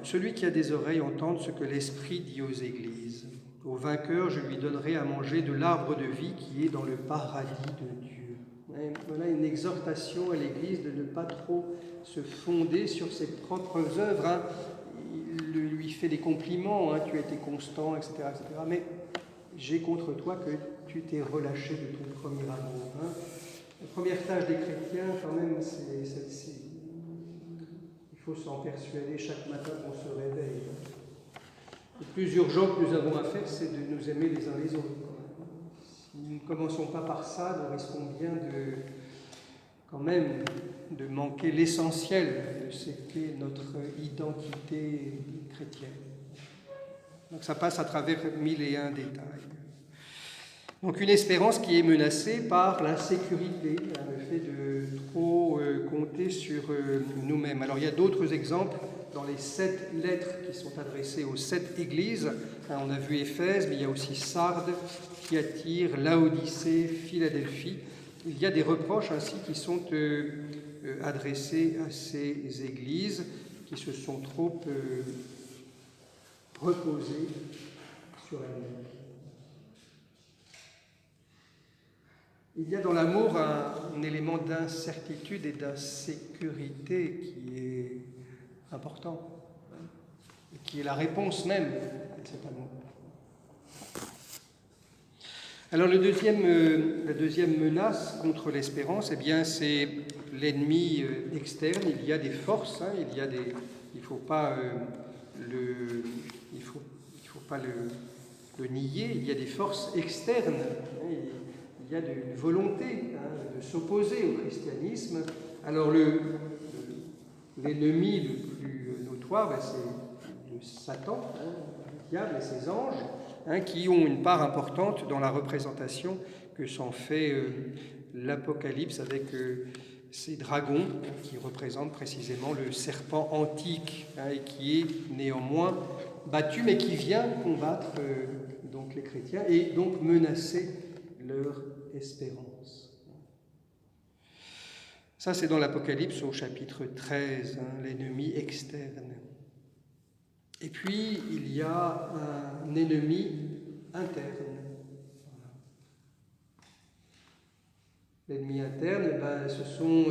celui qui a des oreilles entende ce que l'Esprit dit aux Églises. Au vainqueur, je lui donnerai à manger de l'arbre de vie qui est dans le paradis de Dieu. Et voilà une exhortation à l'Église de ne pas trop se fonder sur ses propres œuvres. Il lui fait des compliments, tu as été constant, etc., etc. Mais j'ai contre toi que tu t'es relâché de ton premier amour. La première tâche des chrétiens, quand même, c'est celle-ci. Il faut s'en persuader chaque matin qu'on se réveille. Le plus urgent que nous avons à faire, c'est de nous aimer les uns les autres. Si nous ne commençons pas par ça, nous risquons bien de manquer l'essentiel de ce qu'est notre identité chrétienne. Donc ça passe à travers 1001 détails. Donc une espérance qui est menacée par l'insécurité, le fait de trop compter sur nous-mêmes. Alors il y a d'autres exemples dans les 7 lettres qui sont adressées aux 7 églises. On a vu Éphèse, mais il y a aussi Sardes, Thyatire, Laodicée, Philadelphie. Il y a des reproches ainsi qui sont adressés à ces églises qui se sont trop reposées sur elles-mêmes. Il y a dans l'amour un élément d'incertitude et d'insécurité qui est important, et qui est la réponse même de cet amour. Alors la deuxième menace contre l'espérance, c'est l'ennemi externe. Il y a des forces, il ne faut pas le nier. Il y a des forces externes. Il y a une volonté de s'opposer au christianisme. Alors l'ennemi le plus notoire, c'est le Satan, le diable et ses anges, qui ont une part importante dans la représentation que s'en fait l'Apocalypse avec ces dragons qui représentent précisément le serpent antique et qui est néanmoins battu mais qui vient combattre donc les chrétiens et donc menacer leur espérance. Ça, c'est dans l'Apocalypse au chapitre 13, l'ennemi externe. Et puis, il y a un ennemi interne. L'ennemi interne, ce sont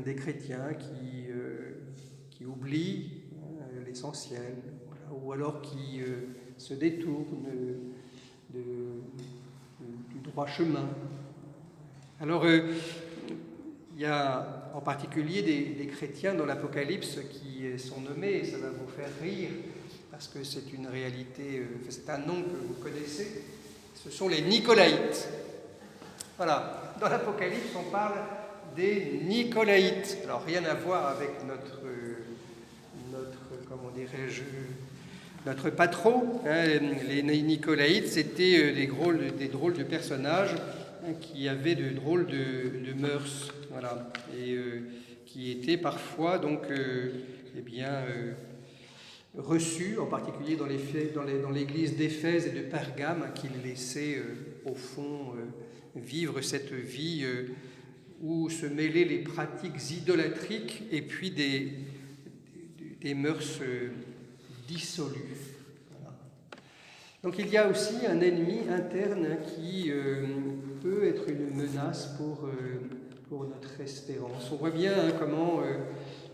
des chrétiens qui oublient l'essentiel, ou alors qui se détournent du droit chemin. Alors, il y a en particulier des chrétiens dans l'Apocalypse qui sont nommés, et ça va vous faire rire, parce que c'est une réalité, c'est un nom que vous connaissez, ce sont les Nicolaïtes. Voilà, dans l'Apocalypse, on parle des Nicolaïtes. Alors, rien à voir avec notre notre patron. Les Nicolaïtes, c'était des drôles de personnages qui avaient de drôles de mœurs, voilà, et qui étaient parfois donc reçus, en particulier dans l'église d'Éphèse et de Pergame, qui les laissaient au fond vivre cette vie où se mêlaient les pratiques idolâtriques et puis des mœurs dissolues. Voilà. Donc il y a aussi un ennemi interne qui peut être une menace pour notre espérance. On voit bien comment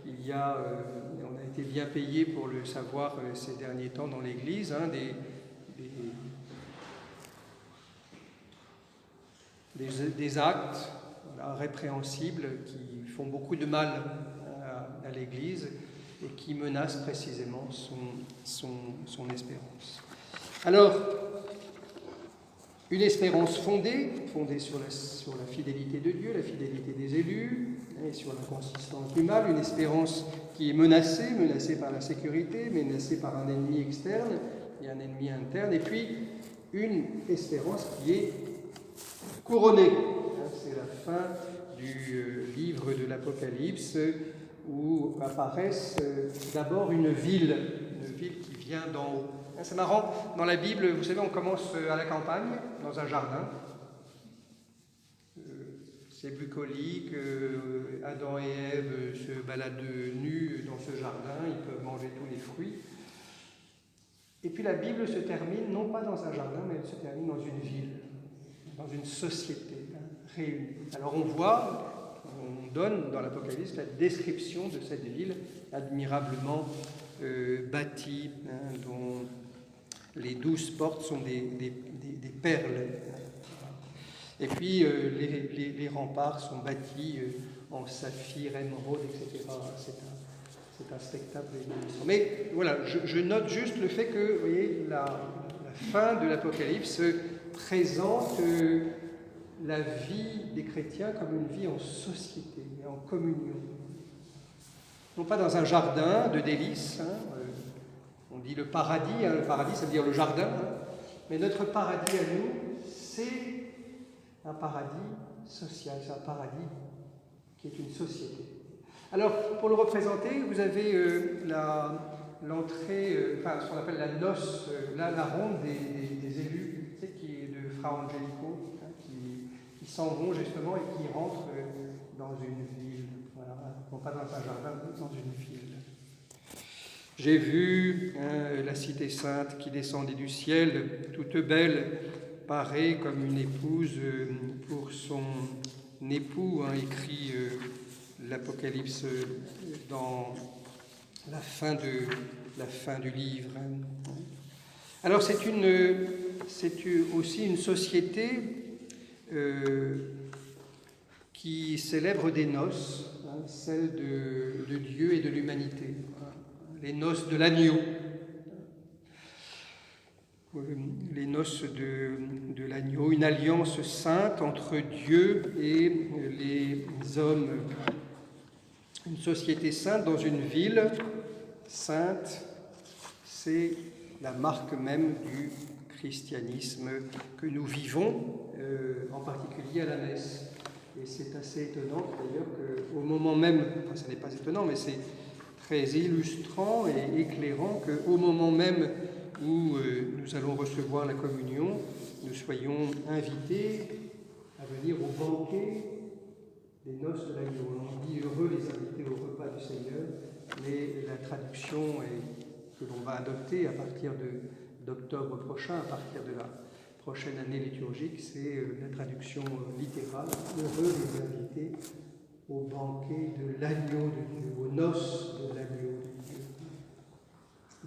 il y a, on a été bien payé pour le savoir ces derniers temps dans l'Église, des actes répréhensibles qui font beaucoup de mal à l'Église et qui menacent précisément son espérance. Alors, une espérance fondée sur la fidélité de Dieu, la fidélité des élus, et sur la consistance du mal, une espérance qui est menacée par la sécurité, menacée par un ennemi externe et un ennemi interne, et puis une espérance qui est couronnée. C'est la fin du livre de l'Apocalypse où apparaissent d'abord une ville qui vient d'en haut. C'est marrant, dans la Bible, vous savez, on commence à la campagne, dans un jardin. C'est bucolique, Adam et Ève se baladent nus dans ce jardin, ils peuvent manger tous les fruits. Et puis la Bible se termine, non pas dans un jardin, mais elle se termine dans une ville, dans une société réunie. Alors on donne dans l'Apocalypse la description de cette ville admirablement bâtie, dont les 12 portes sont des perles. Et puis les remparts sont bâtis en saphir, émeraude, etc. C'est un spectacle éblouissant. Mais voilà, je note juste le fait que, vous voyez, la fin de l'Apocalypse présente la vie des chrétiens comme une vie en société, en communion. Non pas dans un jardin de délices, on dit le paradis, le paradis ça veut dire le jardin, mais notre paradis à nous, c'est un paradis social, c'est un paradis qui est une société. Alors, pour le représenter, vous avez l'entrée, ce qu'on appelle la noce, la ronde des élus, qui est de Fra Angelico, qui s'en vont justement et qui rentrent dans une ville. Voilà, non pas dans un jardin, mais dans une ville. J'ai vu la cité sainte qui descendait du ciel, toute belle, parée comme une épouse pour son époux, écrit l'Apocalypse dans la fin du livre. Alors c'est aussi une société qui célèbre des noces, celles de Dieu et de l'humanité, les noces de l'agneau. Les noces de l'agneau, une alliance sainte entre Dieu et les hommes. Une société sainte dans une ville sainte, c'est la marque même du christianisme que nous vivons, en particulier à la messe. Et c'est assez étonnant d'ailleurs qu'au moment même, enfin ce n'est pas étonnant, mais c'est très illustrant et éclairant qu'au moment même où nous allons recevoir la communion, nous soyons invités à venir au banquet des noces de l'agneau. On dit heureux les invités au repas du Seigneur, mais la traduction que l'on va adopter à partir d'octobre prochain, à partir de la prochaine année liturgique, c'est la traduction littérale, heureux les invités au banquet de l'agneau de Dieu, aux noces de l'agneau de Dieu.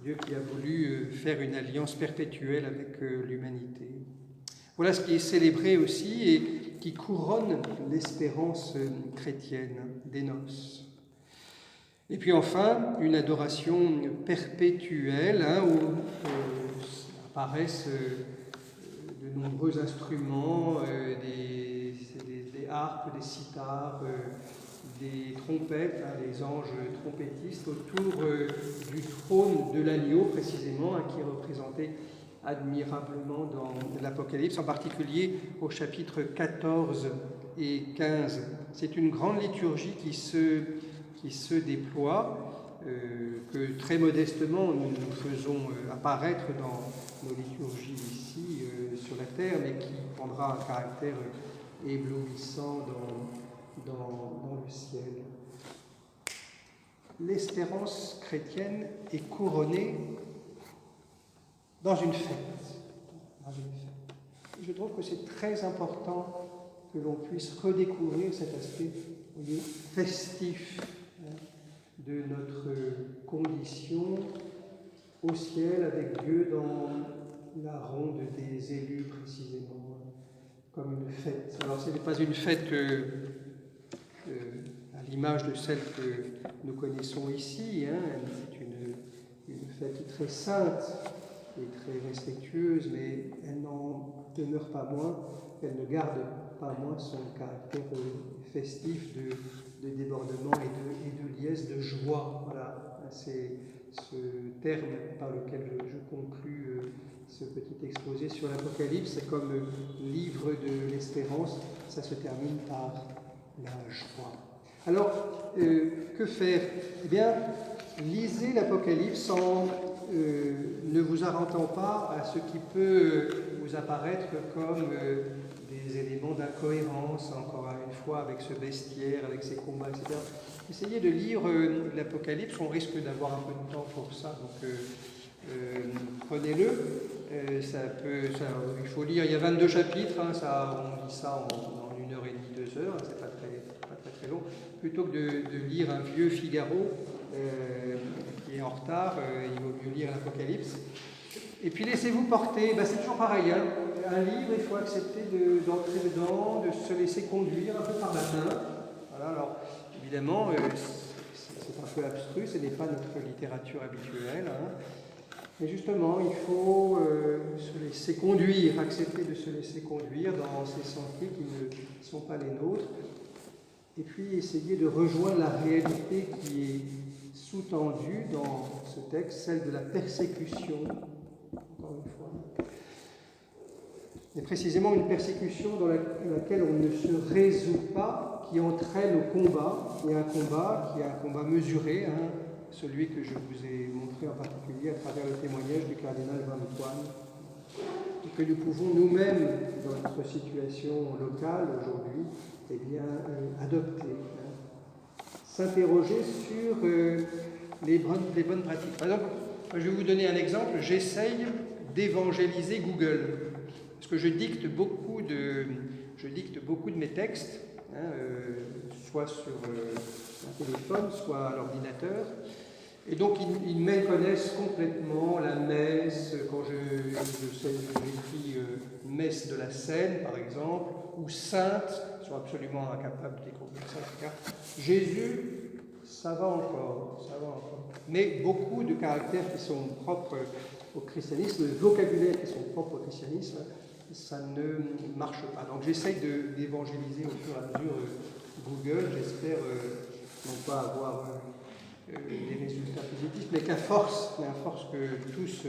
Dieu qui a voulu faire une alliance perpétuelle avec l'humanité. Voilà ce qui est célébré aussi et qui couronne l'espérance chrétienne des noces. Et puis enfin, une adoration perpétuelle où apparaissent de nombreux instruments, des harpes, des sithars, des trompettes, les anges trompettistes autour du trône de l'agneau précisément, qui est représenté admirablement dans l'Apocalypse, en particulier au chapitre 14 et 15. C'est une grande liturgie qui se déploie, que très modestement nous faisons apparaître dans nos liturgies ici sur la terre, mais qui prendra un caractère éblouissant dans le ciel. L'espérance chrétienne est couronnée dans une fête. gravé les fêtes. Je trouve que c'est très important que l'on puisse redécouvrir cet aspect, vous voyez, festif, hein, de notre condition au ciel avec Dieu dans la ronde des élus précisément, comme une fête. Alors ce n'est pas une fête à l'image de celle que nous connaissons ici, hein. C'est une fête très sainte et très respectueuse, mais elle n'en demeure pas moins, elle ne garde pas moins son caractère festif de débordement et de liesse, de joie. Voilà, c'est ce terme par lequel je conclus ce petit exposé sur l'Apocalypse. C'est comme livre de l'espérance, ça se termine par la joie. Alors, que faire? Eh bien, lisez l'Apocalypse en ne vous arrêtant pas à ce qui peut vous apparaître comme des éléments d'incohérence, encore une fois, avec ce bestiaire, avec ces combats, etc. Essayez de lire l'Apocalypse, on risque d'avoir un peu de temps pour ça, donc prenez-le. Il faut lire, il y a 22 chapitres, hein, on lit ça en 1h30, 2 heures, c'est pas très long. Plutôt que de lire un vieux Figaro qui est en retard, il vaut mieux lire l'Apocalypse. Et puis laissez-vous porter, c'est toujours pareil, hein. Un livre, il faut accepter d'entrer dedans, de se laisser conduire un peu par la main. Voilà, alors évidemment, c'est un peu abstru, ce n'est pas notre littérature habituelle, hein. Mais justement, il faut se laisser conduire, accepter de se laisser conduire dans ces sentiers qui ne sont pas les nôtres, et puis essayer de rejoindre la réalité qui est sous-tendue dans ce texte, celle de la persécution, encore une fois. Et précisément une persécution dans laquelle on ne se résout pas, qui entraîne au combat, et un combat qui est un combat mesuré, hein, celui que je vous ai montré en particulier à travers le témoignage du cardinal Van Toine, et que nous pouvons nous-mêmes, dans notre situation locale aujourd'hui, adopter, hein. S'interroger sur les bonnes pratiques. Par exemple, je vais vous donner un exemple, j'essaye d'évangéliser Google, parce que je dicte beaucoup de mes textes, hein, soit sur un téléphone, soit à l'ordinateur. Et donc, ils méconnaissent complètement la messe, quand j'écris messe de la Seine, par exemple, ou sainte, ils sont absolument incapables de découvrir ça, etc. Jésus, ça va encore. Mais beaucoup de caractères qui sont propres au christianisme, de vocabulaire qui sont propres au christianisme, ça ne marche pas. Donc, j'essaye d'évangéliser au fur et à mesure Google, j'espère non pas avoir des résultats positifs, mais qu'à force que tous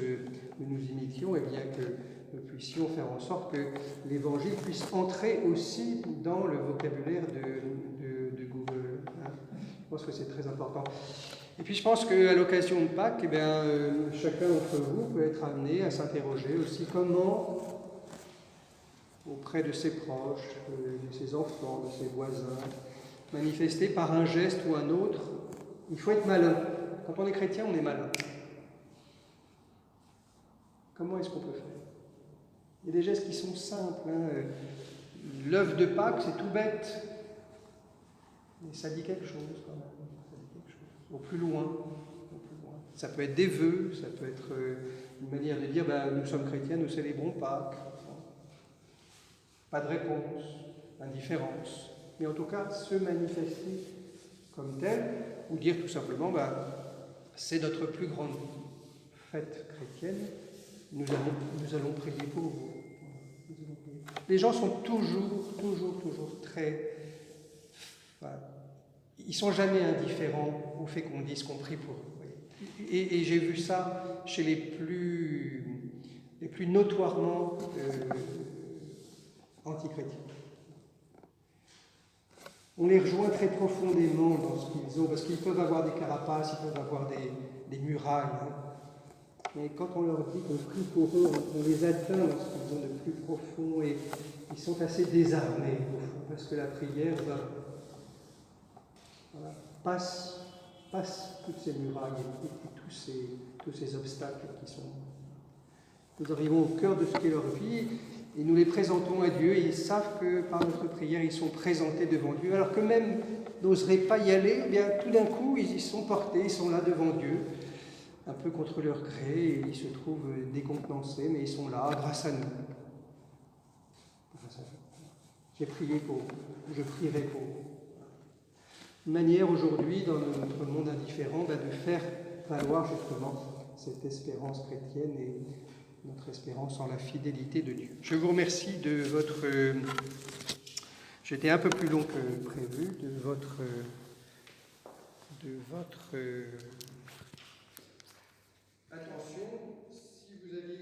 nous nous imitions, et bien que nous puissions faire en sorte que l'Évangile puisse entrer aussi dans le vocabulaire de Google. Je pense que c'est très important. Et puis je pense qu'à l'occasion de Pâques, chacun d'entre vous peut être amené à s'interroger aussi comment, auprès de ses proches, de ses enfants, de ses voisins, manifester par un geste ou un autre. Il faut être malin. Quand on est chrétien, on est malin. Comment est-ce qu'on peut faire? Il y a des gestes qui sont simples, hein. L'œuf de Pâques, c'est tout bête. Mais ça dit quelque chose quand même. Ça dit quelque chose. Au plus loin. Ça peut être des vœux, ça peut être une manière de dire nous sommes chrétiens, nous célébrons Pâques. Pas de réponse, indifférence. Mais en tout cas, se manifester comme tel, ou dire tout simplement, c'est notre plus grande fête chrétienne, nous allons prier pour vous. Les gens sont toujours très... ils ne sont jamais indifférents au fait qu'on dise qu'on prie pour eux. Et j'ai vu ça chez les plus notoirement antichrétiens. On les rejoint très profondément dans ce qu'ils ont, parce qu'ils peuvent avoir des carapaces, ils peuvent avoir des murailles. Hein. Mais quand on leur dit qu'on prie pour eux, on les atteint dans ce qu'ils ont de plus profond, et ils sont assez désarmés, au fond, parce que la prière passe toutes ces murailles et tous ces obstacles qui sont Nous arrivons au cœur de ce qu'est leur vie et nous les présentons à Dieu et ils savent que par notre prière, ils sont présentés devant Dieu, alors que même n'oseraient pas y aller, eh bien tout d'un coup, ils y sont portés, ils sont là devant Dieu, un peu contre leur gré, et ils se trouvent décontenancés, mais ils sont là grâce à nous. J'ai prié pour vous, je prierai pour vous. Une manière aujourd'hui, dans notre monde indifférent, de faire valoir justement cette espérance chrétienne et notre espérance en la fidélité de Dieu. Je vous remercie de votre... J'étais un peu plus long que prévu, de votre attention. Si vous aviez